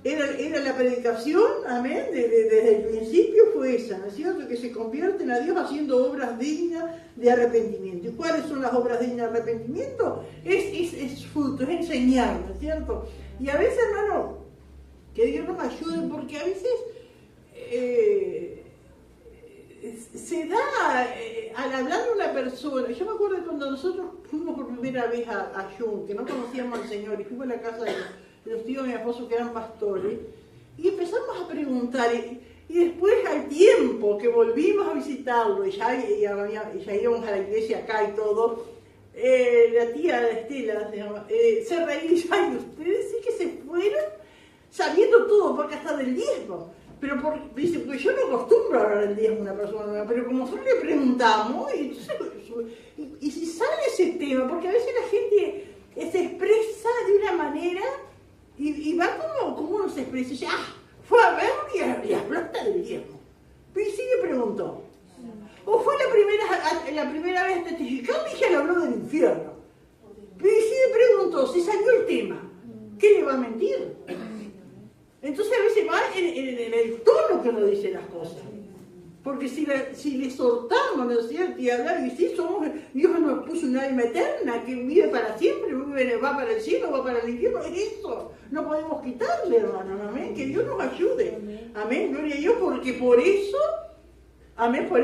era la predicación, amén, desde el principio fue esa, ¿no es cierto?, que se convierten a Dios haciendo obras dignas de arrepentimiento. ¿Y cuáles son las obras dignas de arrepentimiento? Es fruto, es enseñar, ¿no es cierto? Y a veces, hermano, que Dios nos ayude, porque a veces se da, al hablar de una persona, yo me acuerdo cuando nosotros fuimos por primera vez a Jun, que no conocíamos al Señor, y fuimos a la casa de los tíos de mi esposo que eran pastores, y empezamos a preguntar, y después al tiempo que volvimos a visitarlo, y ya íbamos a la iglesia acá y todo, la tía Estela se reía y dice, ay, ustedes sí que se fueron sabiendo todo, porque hasta del diezmo. Pero dice, porque yo no acostumbro a hablar del diezmo a una persona nueva, pero como nosotros le preguntamos, y si sale ese tema, porque a veces la gente se expresa de una manera y va como uno se expresa, y dice, fue a ver y explota del diezmo. Y sí le preguntó, o fue la primera vez testificando y ya le habló del infierno. Y sí le preguntó, si salió el tema, ¿qué le va a mentir? Entonces a veces va en el tono que uno dice las cosas. Porque si le exhortamos, ¿no es cierto?, y hablar, y sí, Dios nos puso una alma eterna que vive para siempre, va para el cielo, va para el infierno, es eso. No podemos quitarle, hermano, amén, que Dios nos ayude. Amén, gloria a Dios, porque por eso, amén, por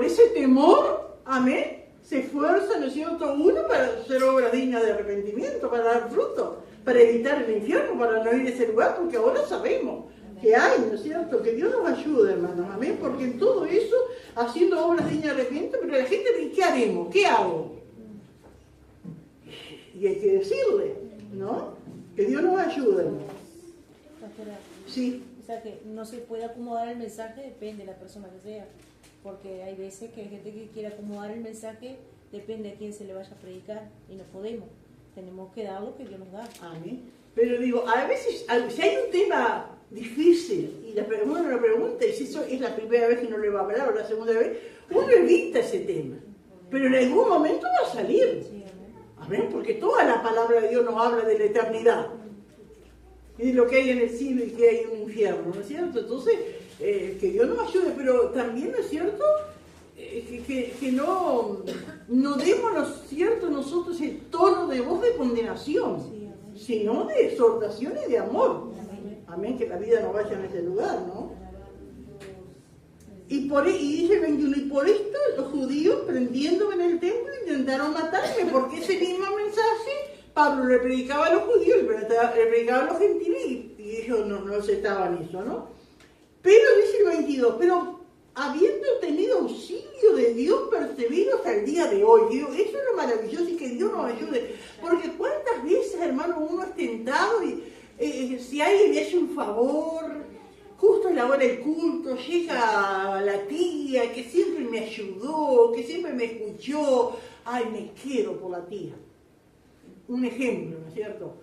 ese temor, amén, se esfuerza, ¿no es cierto?, uno para hacer obras dignas de arrepentimiento, para dar fruto, para evitar el infierno, para no ir a ese lugar, porque ahora sabemos que hay, ¿no es cierto?, que Dios nos ayude, hermanos, amén, porque en todo eso, haciendo obras dignas de arrepentimiento, pero la gente dice, ¿qué haremos? ¿Qué hago? Y hay que decirle, ¿no?, que Dios nos ayude. Pastora, Sí. o sea que no se puede acomodar el mensaje, depende de la persona que sea, porque hay veces que hay gente que quiere acomodar el mensaje, depende a quién se le vaya a predicar, y no podemos, tenemos que dar lo que Dios nos da. Amén. Pero digo, a veces, si hay un tema difícil, y uno lo pregunta, y si eso es la primera vez que uno le va a hablar, o la segunda vez, uno evita ese tema, pero en algún momento va a salir. Sí, Amén, porque toda la palabra de Dios nos habla de la eternidad, y de lo que hay en el cielo y que hay en un infierno, ¿no es cierto? Entonces, que Dios nos ayude, pero también, ¿no es cierto?, que no demos, ¿no es cierto?, nosotros el tono de voz de condenación, sino de exhortación y de amor. Amén, que la vida no vaya en ese lugar, ¿no? Y dice el 21, y por esto los judíos, prendiéndome en el templo, intentaron matarme, porque ese mismo mensaje Pablo le predicaba a los judíos, le predicaba a los gentiles, y ellos no aceptaban eso, ¿no? Pero dice el 22, pero habiendo tenido auxilio de Dios, persevero hasta el día de hoy. Digo, eso es lo maravilloso, y que Dios nos ayude, porque cuántas veces, hermano, uno es tentado, y si alguien le hace un favor, justo a la hora del culto, llega la tía que siempre me ayudó, que siempre me escuchó, ay, me quedo por la tía. Un ejemplo, ¿no es cierto?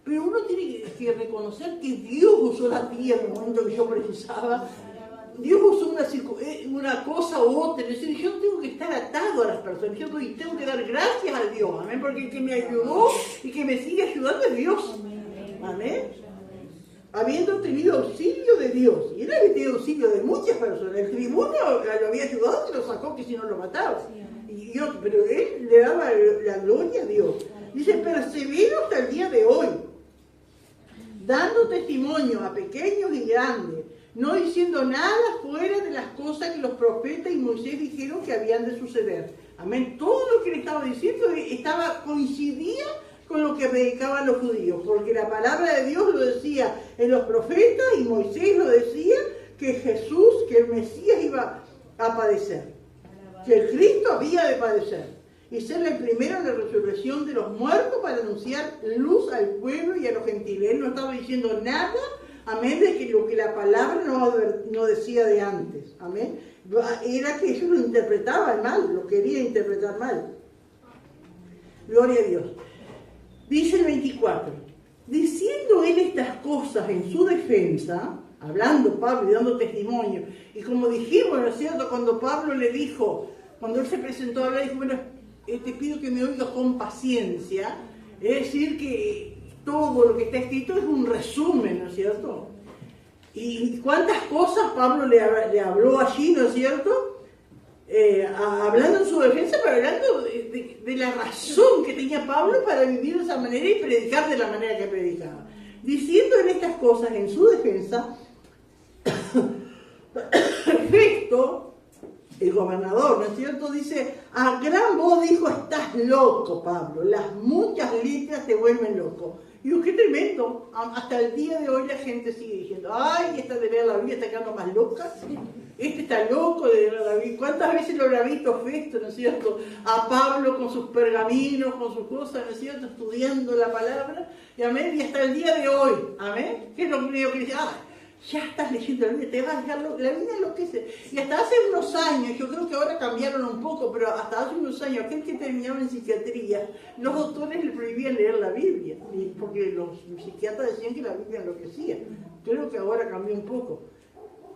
Pero uno tiene que reconocer que Dios usó la tía en el momento que yo precisaba. Dios usó una cosa u otra. Es decir, yo tengo que estar estar atado a las personas. Yo tengo que dar gracias a Dios, amén, porque el que me ayudó y que me sigue ayudando es Dios, amén. Habiendo tenido auxilio de Dios, y él había tenido auxilio de muchas personas. El tribuno lo había ayudado y lo sacó, que si no lo mataba. Pero él le daba la gloria a Dios. Dice, persevero hasta el día de hoy, dando testimonio a pequeños y grandes, no diciendo nada fuera de las cosas que los profetas y Moisés dijeron que habían de suceder. Amén. Todo lo que le estaba diciendo coincidía con lo que predicaban los judíos, porque la palabra de Dios lo decía en los profetas y Moisés lo decía, que Jesús, que el Mesías iba a padecer, que el Cristo había de padecer y ser el primero en la resurrección de los muertos para anunciar luz al pueblo y a los gentiles. Él no estaba diciendo nada, amén, de que lo que la palabra no decía de antes, amén. Era que ellos lo interpretaban mal, lo querían interpretar mal. Gloria a Dios. Dice el 24, diciendo él estas cosas en su defensa, hablando Pablo y dando testimonio, y como dijimos, ¿no es cierto?, cuando Pablo le dijo, cuando él se presentó a hablar, dijo, bueno, te pido que me oigas con paciencia, es decir, que todo lo que está escrito es un resumen, ¿no es cierto? Y cuántas cosas Pablo le habló allí, ¿no es cierto?, hablando en su defensa, pero hablando de la razón que tenía Pablo para vivir de esa manera y predicar de la manera que predicaba. Diciendo en estas cosas en su defensa, Festo, el gobernador, ¿no es cierto?, dice, a gran voz dijo, estás loco, Pablo, las muchas letras te vuelven loco. Y qué tremendo, hasta el día de hoy la gente sigue diciendo, ay, esta de leer la Biblia está quedando más loca, este está loco de leer la Biblia. ¿Cuántas veces lo habrá visto Festo, ¿no es cierto?, a Pablo con sus pergaminos, con sus cosas, ¿no es cierto?, estudiando la palabra, y amén, y hasta el día de hoy, amén, ¿qué es lo que dice? Ya estás leyendo la Biblia, te vas a dejar la Biblia enloquece. Y hasta hace unos años, yo creo que ahora cambiaron un poco, pero hasta hace unos años, aquel que terminaba en psiquiatría, los doctores le prohibían leer la Biblia, porque los psiquiatras decían que la Biblia enloquecía. Creo que ahora cambió un poco.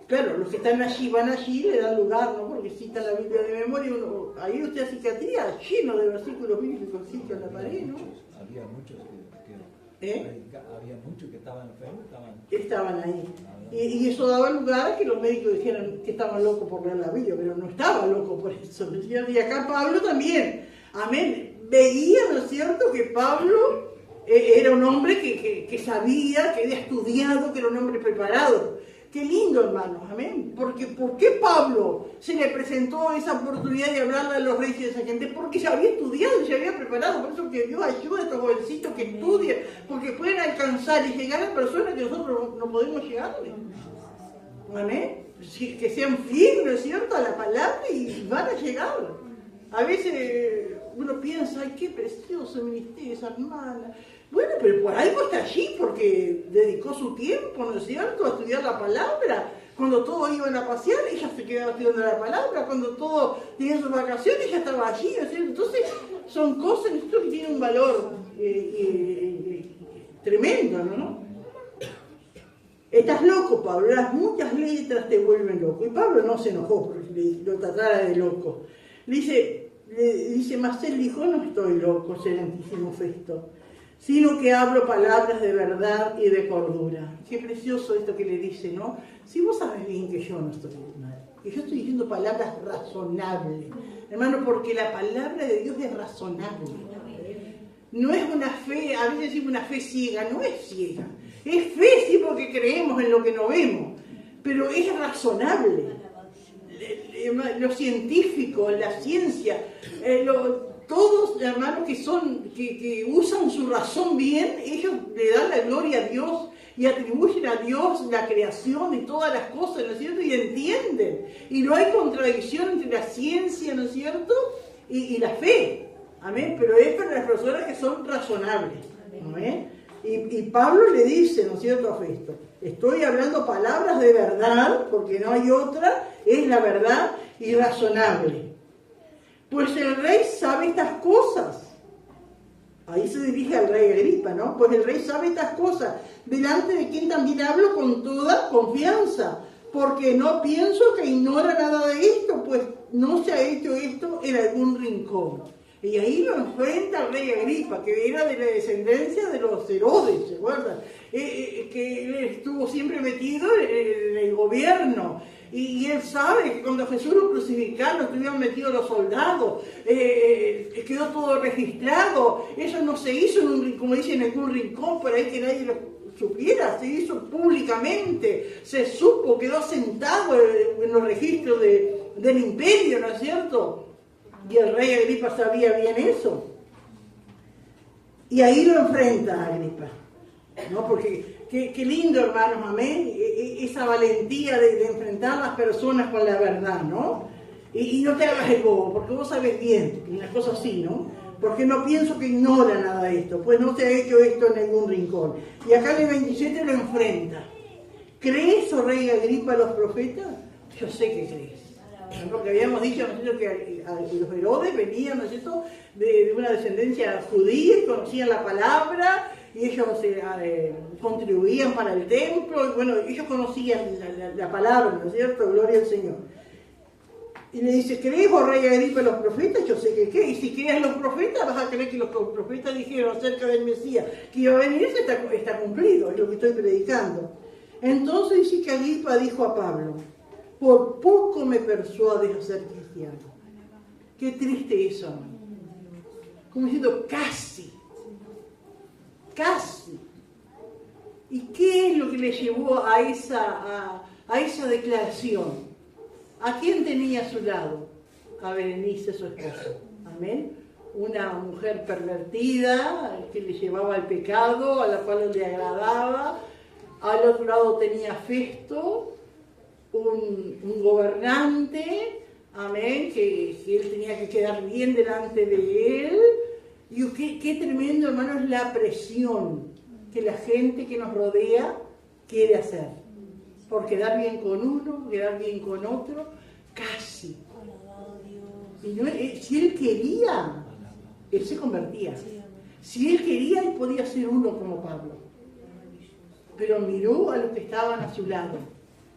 Claro, los que están allí, van allí, le dan lugar, ¿no?, porque citan la Biblia de memoria. Ahí usted a psiquiatría, lleno de versículos bíblicos, cita en la pared, ¿no? Había muchos que estaban enfermos, estaban ahí. Y eso daba lugar a que los médicos dijeran que estaban locos por leer la Biblia, pero no estaba loco por eso, ¿no es cierto? Y acá Pablo también, amén, veía, ¿no es cierto?, que Pablo era un hombre que sabía, que había estudiado, que era un hombre preparado. Qué lindo, hermanos, amén. Porque ¿por qué Pablo se le presentó esa oportunidad de hablarle a los reyes de esa gente? Porque se había estudiado, se había preparado. Por eso que Dios ayuda a estos jovencitos que estudien, porque pueden alcanzar y llegar a personas que nosotros no podemos llegarle. Amén. Que sean fieles, ¿no es cierto?, a la palabra y van a llegar. A veces uno piensa, ay, qué precioso ministerio esa hermana. Bueno, pero por algo está allí, porque dedicó su tiempo, ¿no es cierto?, a estudiar la palabra. Cuando todos iban a pasear, ella se quedaba estudiando la palabra. Cuando todos tenían sus vacaciones, ella estaba allí, ¿no es cierto? Entonces, son cosas que tienen un valor tremendo, ¿no? Estás loco, Pablo, las muchas letras te vuelven loco. Y Pablo no se enojó porque lo tratara de loco. Le dice, mas él dijo, no estoy loco, excelentísimo Festo, sino que hablo palabras de verdad y de cordura. Qué precioso esto que le dice, ¿no? Si vos sabes bien que yo no estoy mal, que yo estoy diciendo palabras razonables, hermano, porque la palabra de Dios es razonable. No es una fe, a veces decimos una fe ciega, no es ciega. Es fe, sí, porque creemos en lo que no vemos, pero es razonable. Los científicos, la ciencia, todos, hermanos, que usan su razón bien, ellos le dan la gloria a Dios y atribuyen a Dios la creación y todas las cosas, ¿no es cierto? Y entienden. Y no hay contradicción entre la ciencia, ¿no es cierto?, y la fe. Amén. Pero es para las personas que son razonables. Amén. Y Pablo le dice, ¿no es cierto?, a Festo, estoy hablando palabras de verdad, porque no hay otra, es la verdad y razonable. Pues el rey sabe estas cosas. Ahí se dirige al rey Agripa, ¿no? Pues el rey sabe estas cosas, delante de quien también hablo con toda confianza, porque no pienso que ignora nada de esto, pues no se ha hecho esto en algún rincón? Y ahí lo enfrenta el rey Agripa, que era de la descendencia de los Herodes, ¿se acuerdan? Que él estuvo siempre metido en el gobierno. Y él sabe que cuando Jesús lo crucificaron, estuvieron metidos los soldados, quedó todo registrado. Eso no se hizo, como dicen, en algún rincón por ahí que nadie lo supiera, se hizo públicamente, se supo, quedó sentado en los registros del imperio, ¿no es cierto? Y el rey Agripa sabía bien eso. Y ahí lo enfrenta Agripa, ¿no? Porque qué lindo, hermanos, amén, esa valentía de enfrentar a las personas con la verdad, ¿no? Y no te hagas el bobo, porque vos sabés bien, y una cosa así, ¿no? Porque no pienso que ignora nada de esto, pues no se ha hecho esto en ningún rincón. Y acá en el 27 lo enfrenta. ¿Crees, oh rey Agripa, a los profetas? Yo sé que crees. Porque habíamos dicho, ¿no es cierto?, que los Herodes venían, ¿no es cierto?, de una descendencia judía, conocían la palabra, y ellos contribuían para el templo, y bueno, ellos conocían la palabra, ¿no es cierto?, gloria al Señor. Y le dice, ¿crees, oh rey Agripa, los profetas? Yo sé que qué. Y si crees los profetas, vas a creer que los profetas dijeron acerca del Mesías que iba a venir, está cumplido, es lo que estoy predicando. Entonces dice que Agripa dijo a Pablo, por poco me persuades a ser cristiano. Qué triste eso, ¿no? Como diciendo, casi. ¿Y qué es lo que le llevó a esa declaración? ¿A quién tenía a su lado? A Berenice, su esposa. Amén. Una mujer pervertida que le llevaba al pecado, a la cual no le agradaba. Al otro lado tenía a Festo, un gobernante, amén, que él tenía que quedar bien delante de él. Y qué tremendo, hermano, es la presión que la gente que nos rodea quiere hacer. Por quedar bien con uno, quedar bien con otro, casi. Y si él quería, él se convertía. Si él quería, él podía ser uno como Pablo. Pero miró a los que estaban a su lado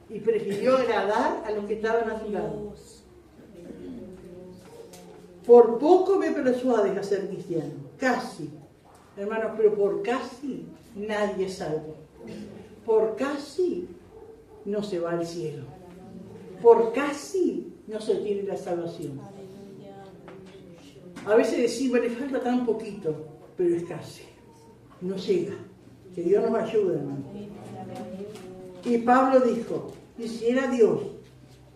y prefirió agradar a los que estaban a su lado. Por poco me persuades a ser cristiano. Casi. Hermanos, pero por casi nadie es salvo. Por casi no se va al cielo. Por casi no se tiene la salvación. A veces decimos, le falta tan poquito, pero es casi. No llega. Que Dios nos ayude, hermano. Y Pablo dijo, quisiera Dios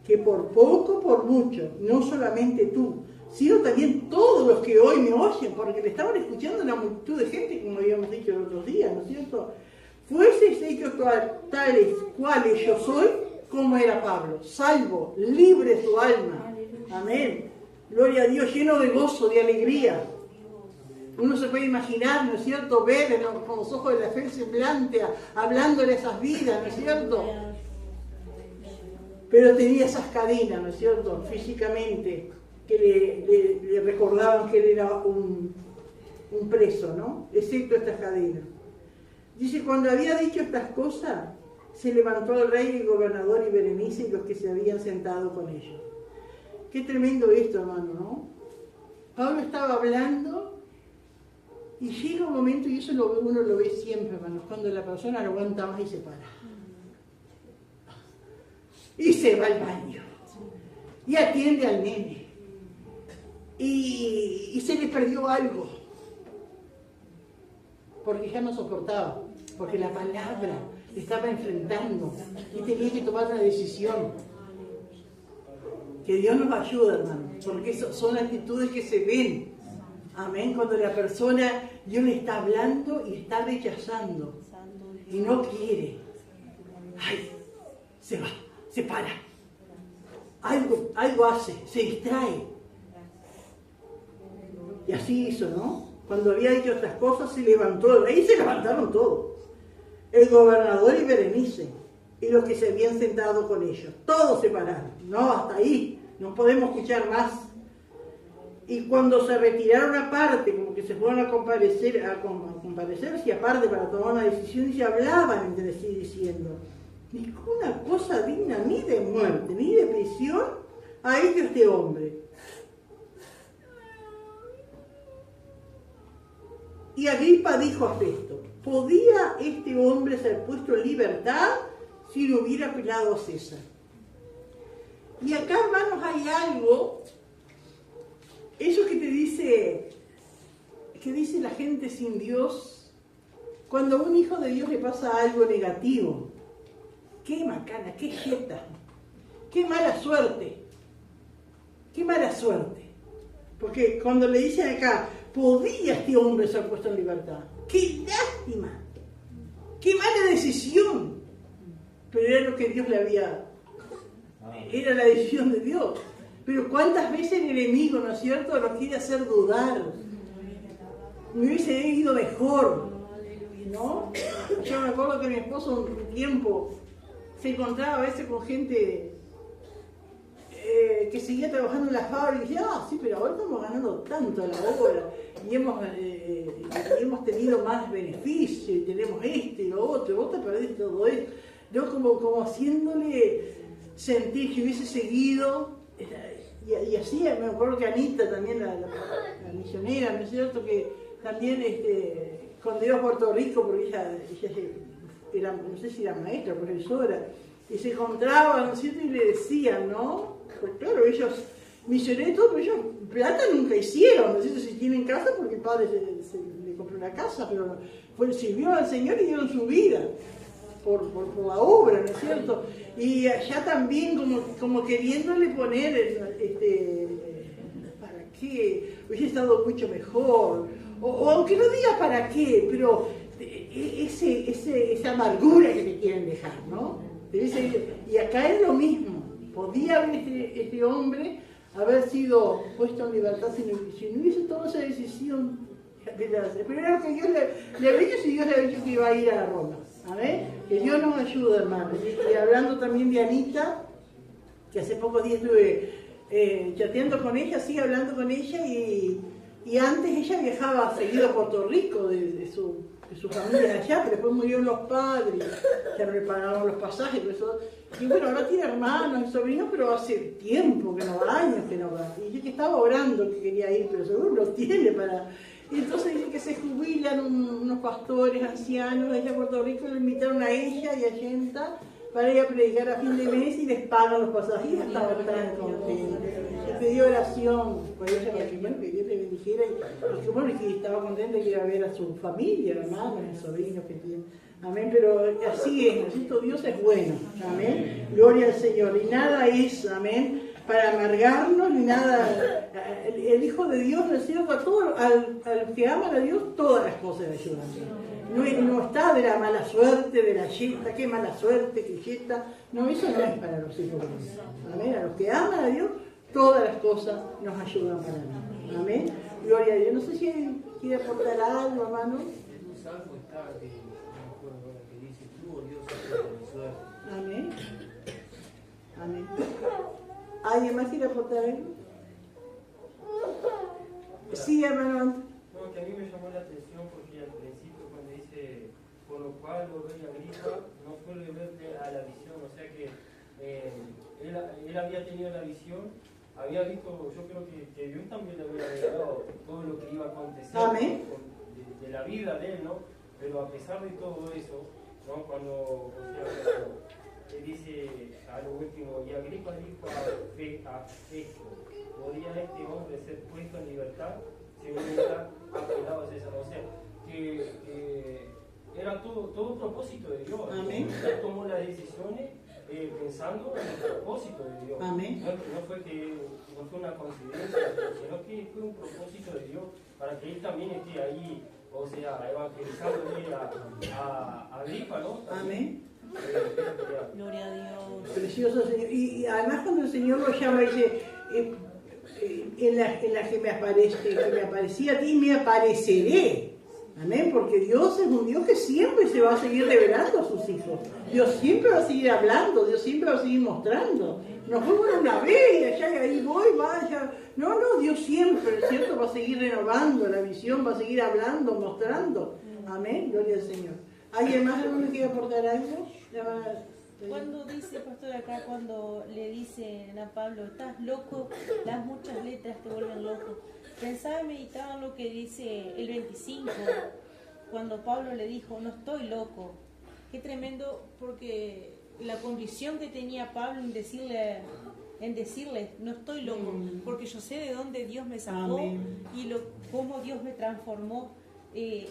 que por poco, por mucho, no solamente tú, sino también todos los que hoy me oyen, porque le estaban escuchando una multitud de gente, como habíamos dicho el otro día, ¿no es cierto?, fueseis hechos tales cuales yo soy, como era Pablo, salvo, libre su alma. Amén. Gloria a Dios, lleno de gozo, de alegría. Uno se puede imaginar, ¿no es cierto?, ver con los ojos de la fe semblante, hablándole esas vidas, ¿no es cierto? Pero tenía esas cadenas, ¿no es cierto?, físicamente, que le recordaban que él era un preso, ¿no?, excepto estas cadenas. Dice, cuando había dicho estas cosas, se levantó el rey, el gobernador y Berenice y los que se habían sentado con ellos. Qué tremendo esto, hermano, ¿no? Pablo estaba hablando y llega un momento, y eso uno lo ve siempre, hermanos, cuando la persona lo aguanta más y se para. Y se va al baño. Y atiende al nene. Y se le perdió algo. Porque ya no soportaba. Porque la palabra le estaba enfrentando. Y tenía que tomar una decisión. Que Dios nos ayude, hermano. Porque son actitudes que se ven. Amén. Cuando la persona, Dios le está hablando y está rechazando. Y no quiere. Ay, se va, se para. Algo hace, se distrae. Y así hizo, ¿no? Cuando había dicho estas cosas, se levantó el rey y se levantaron todos. El gobernador y Berenice, y los que se habían sentado con ellos. Todos se pararon. No, hasta ahí. No podemos escuchar más. Y cuando se retiraron aparte, como que se fueron a comparecerse aparte para tomar una decisión, y se hablaban entre sí diciendo, ninguna cosa digna ni de muerte, ni de prisión, ha hecho este hombre. Y Agripa dijo a Festo, ¿podía este hombre ser puesto en libertad si lo hubiera apelado a César? Y acá, hermanos, hay algo, eso que te dice, que dice la gente sin Dios, cuando a un hijo de Dios le pasa algo negativo. Qué macana, qué jeta, qué mala suerte, qué mala suerte. Porque cuando le dicen acá, ¿podía este hombre ser puesto en libertad? ¡Qué lástima! ¡Qué mala decisión! Pero era lo que Dios le había... Era la decisión de Dios. Pero ¿cuántas veces el enemigo, ¿no es cierto?, nos quiere hacer dudar? Me hubiese ido mejor, ¿no? Yo me acuerdo que mi esposo un tiempo se encontraba a veces con gente que seguía trabajando en la fábrica y decía, sí, pero ahora estamos ganando tanto a la hora y hemos tenido más beneficios y tenemos esto y lo otro, vos te perdés todo esto, yo como haciéndole sentir que hubiese seguido, y así me acuerdo que Anita también, la misionera, ¿no es cierto?, que también cuando iba a Puerto Rico, porque ella era, no sé si era maestra, profesora, y se encontraban, ¿no es cierto?, y le decían, ¿no? Pues claro, ellos, misioneros, pero ellos plata nunca hicieron, ¿no es cierto?, si tienen casa porque el padre se le compró una casa, pero sirvió al Señor y dieron su vida por la obra, ¿no es cierto? Y allá también como queriéndole poner, ¿para qué? Hubiese estado mucho mejor, o aunque no diga para qué, pero esa amargura que te quieren dejar, ¿no? Y acá es lo mismo. Podía este hombre haber sido puesto en libertad si no hubiese tomado esa decisión. Pero era lo que Dios le había dicho, si Dios le había dicho que iba a ir a Roma. ¿Sabes? Que Dios nos ayuda, hermano. Y hablando también de Anita, que hace pocos días estuve chateando con ella, sigue hablando con ella, y antes ella viajaba seguido a Puerto Rico de su familia allá, pero después murieron los padres, ya no le pagaban los pasajes, eso. Y bueno, ahora tiene hermanos y sobrinos, pero hace tiempo que no va, años que no va. Y yo que estaba orando que quería ir, pero seguro los tiene para... Y entonces dice que se jubilan unos pastores ancianos allá en Puerto Rico, le invitaron a ella y a Yenta para ir a predicar a fin de mes y les pagan los pasajes. Y estaba tan contenta. Le pedí oración por ella para que, bueno, que Dios le bendijera y que, bueno, que estaba contenta que iba a ver a su familia, hermanos y sobrinos que tiene. Amén, pero así es, ¿no es cierto? Dios es bueno, amén, gloria al Señor, y nada es, amén, para amargarnos, ni nada, el Hijo de Dios, ¿no es cierto? Al que aman a Dios, todas las cosas le ayudan. No está de la mala suerte, de la yeta, qué mala suerte, qué yeta, no, eso no es para los hijos de Dios, amén, a los que aman a Dios, todas las cosas nos ayudan para mí, amén, gloria a Dios. No sé si quiere aportar algo, hermano. Amén. Amén. ¿Alguien más quiere aportar algo? Sí, hermano. No, que a mí me llamó la atención porque al principio cuando dice, por lo cual volví a Agripa, no suele verle a la visión, o sea que él había tenido la visión, había visto, yo creo que Dios también le había revelado todo lo que iba a acontecer. Amén. De la vida de él, ¿no? Pero a pesar de todo eso, ¿no? Cuando él dice a lo último, y Agripa dijo a Festo, ¿podía este hombre ser puesto en libertad si hubiera apelado a César? O sea, que era todo un propósito de Dios. Amén. Él tomó las decisiones pensando en el propósito de Dios. Amén. No fue una coincidencia, sino que fue un propósito de Dios para que él también esté ahí, o sea, evangelizando a Agripa, ¿no? Amén. Gloria a Dios. Precioso Señor. Y además cuando el Señor lo llama, dice, en la que me aparecía a ti, me apareceré. Amén, porque Dios es un Dios que siempre se va a seguir revelando a sus hijos. Dios siempre va a seguir hablando, Dios siempre va a seguir mostrando. No fue por una vez y allá y ahí voy, vaya. No, Dios siempre, ¿cierto? Va a seguir renovando la visión, va a seguir hablando, mostrando. Amén, gloria al Señor. ¿Alguien más que quiere aportar algo? Cuando dice, pastor, acá, cuando le dicen a Pablo, estás loco, las muchas letras te vuelven loco. Pensaba y meditaba en lo que dice el 25, cuando Pablo le dijo, no estoy loco. Qué tremendo, porque la convicción que tenía Pablo en decirle, no estoy loco, porque yo sé de dónde Dios me sacó. Amén. Y cómo Dios me transformó. Y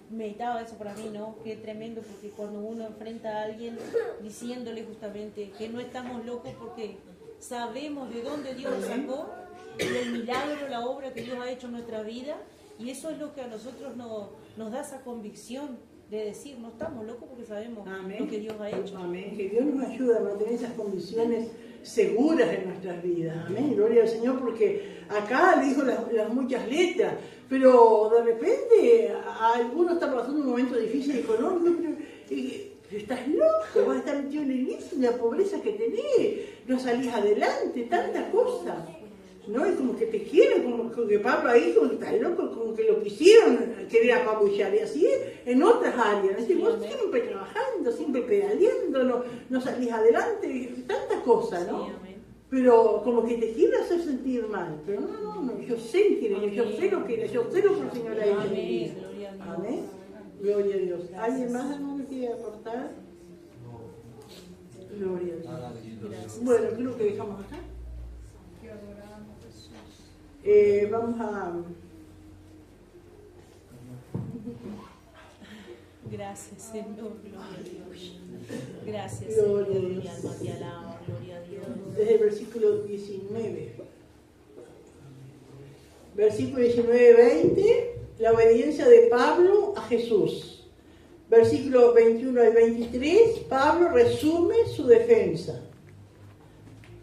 meditaba eso para mí, ¿no? Qué tremendo, porque cuando uno enfrenta a alguien diciéndole justamente que no estamos locos porque sabemos de dónde Dios nos sacó, el milagro, la obra que Dios ha hecho en nuestra vida, y eso es lo que a nosotros nos da esa convicción de decir, no estamos locos porque sabemos lo que Dios ha hecho. Amén. Que Dios nos ayude a mantener esas condiciones seguras en nuestras vidas. Amén. Gloria al Señor, porque acá le dijo las muchas letras, pero de repente a algunos está pasando un momento difícil económico, pero estás loco, vas a estar metido en la iglesia, en la pobreza que tenés, no salís adelante, tantas cosas. ¿No? Y como que te quieren, como que Pablo ahí, como que está loco, como que lo quisieron querer apabullar, y así es en otras áreas. Es decir, vos siempre trabajando, siempre pedaleando, no salís adelante, tantas cosas, ¿no? Sí, pero como que te quieren hacer sentir mal. Pero no, yo sé quién es, yo sé lo que es, yo sé lo que el Señor ha hecho en mi vida. Amén. Gloria a Dios. ¿Alguien más que quiere aportar? Gloria a Dios. Bueno, creo que dejamos acá. Vamos a... Gracias, Señor, gloria a Dios. Gracias, Señor, mi alma te alaba, gloria a Dios. Desde el versículo 19. Versículo 19-20, la obediencia de Pablo a Jesús. Versículo 21 al 23, Pablo resume su defensa.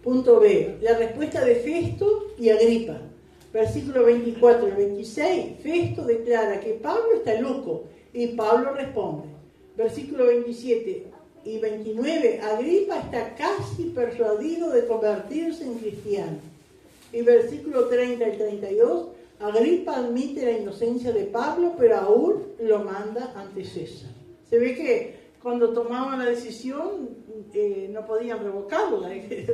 Punto B, la respuesta de Festo y Agripa. Versículo 24 al 26, Festo declara que Pablo está loco y Pablo responde. Versículo 27 y 29, Agripa está casi persuadido de convertirse en cristiano. Y versículo 30 al 32, Agripa admite la inocencia de Pablo, pero aún lo manda ante César. Se ve que cuando tomaban la decisión no podían revocarla,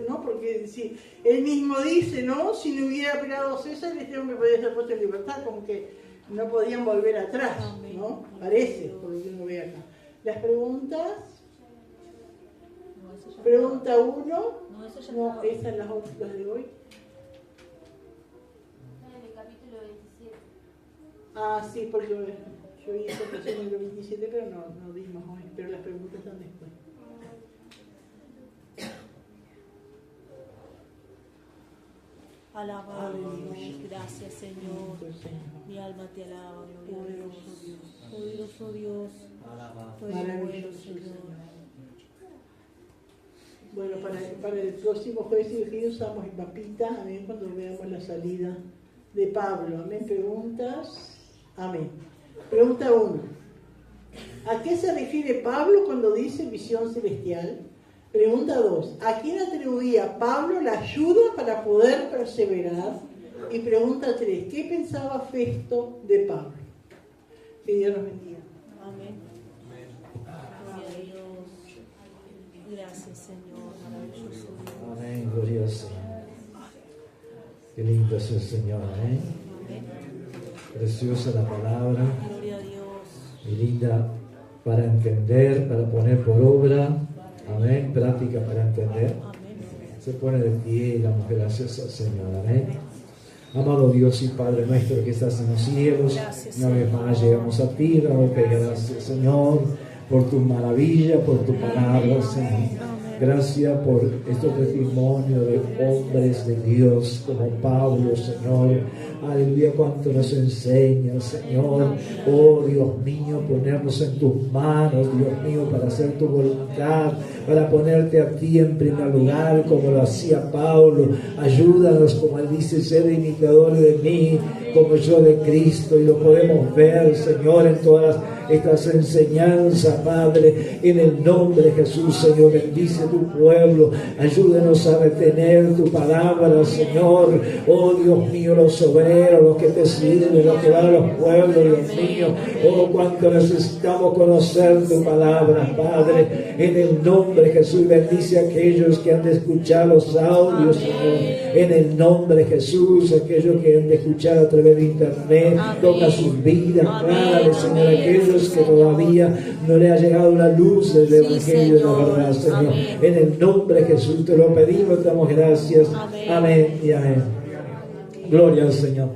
¿no? Porque si él mismo dice, ¿no? Si no hubiera apelado a César, este hombre podría ser puesto en libertad, como que no podían volver atrás, ¿no? Parece, porque yo no veo acá. Las preguntas. Pregunta 1. No, esas son las de hoy. En el capítulo 27. Ah, sí, porque yo hice en el 27, pero no dimos hoy. Pero las preguntas están después. Alaba, gracias, Señor. Mi alma te alaba, gloria a Dios. Poderoso Dios. Maravilloso Señor. Bueno, para el próximo jueves y día usamos el mapita, amén, cuando veamos la salida de Pablo. Amén. Preguntas. Amén. Pregunta 1. ¿A qué se refiere Pablo cuando dice visión celestial? Pregunta 2. ¿A quién atribuía Pablo la ayuda para poder perseverar? Y pregunta 3. ¿Qué pensaba Festo de Pablo? Que Dios nos bendiga. Amén. Gloria a Dios. Gracias, Señor. Maravilloso Dios. Amén. Gloria al Señor. Qué lindo es el Señor. Amén. Preciosa la palabra. Gloria a Dios. Y linda para entender, para poner por obra. Amén, práctica para entender. Se pone de pie y damos gracias al Señor. Amén. Amado Dios y Padre nuestro que estás en los cielos, una vez más llegamos a ti, damos gracias, Señor, por tu maravilla, por tu palabra, Señor. Gracias por estos testimonios de hombres de Dios como Pablo, Señor. Aleluya, cuánto nos enseña, Señor. Oh, Dios mío, ponernos en tus manos, Dios mío, para hacer tu voluntad, para ponerte a ti en primer lugar, como lo hacía Pablo. Ayúdanos, como él dice, ser imitadores de mí, como yo de Cristo. Y lo podemos ver, Señor, en todas las estas enseñanzas, Padre, en el nombre de Jesús, Señor. Bendice tu pueblo, ayúdenos a retener tu palabra, Señor. Oh Dios mío, los obreros, los que te sirven, los que van a los pueblos, Dios mío. Oh, cuánto necesitamos conocer tu palabra, Padre, en el nombre de Jesús. Bendice a aquellos que han de escuchar los audios, Señor, en el nombre de Jesús. Aquellos que han de escuchar a través de internet, toca sus vidas, Padre, Señor. Aquellos que todavía no le ha llegado la luz del Evangelio de la verdad, Señor. En el nombre de Jesús te lo pedimos, te damos gracias. Amén y amén. Gloria al Señor.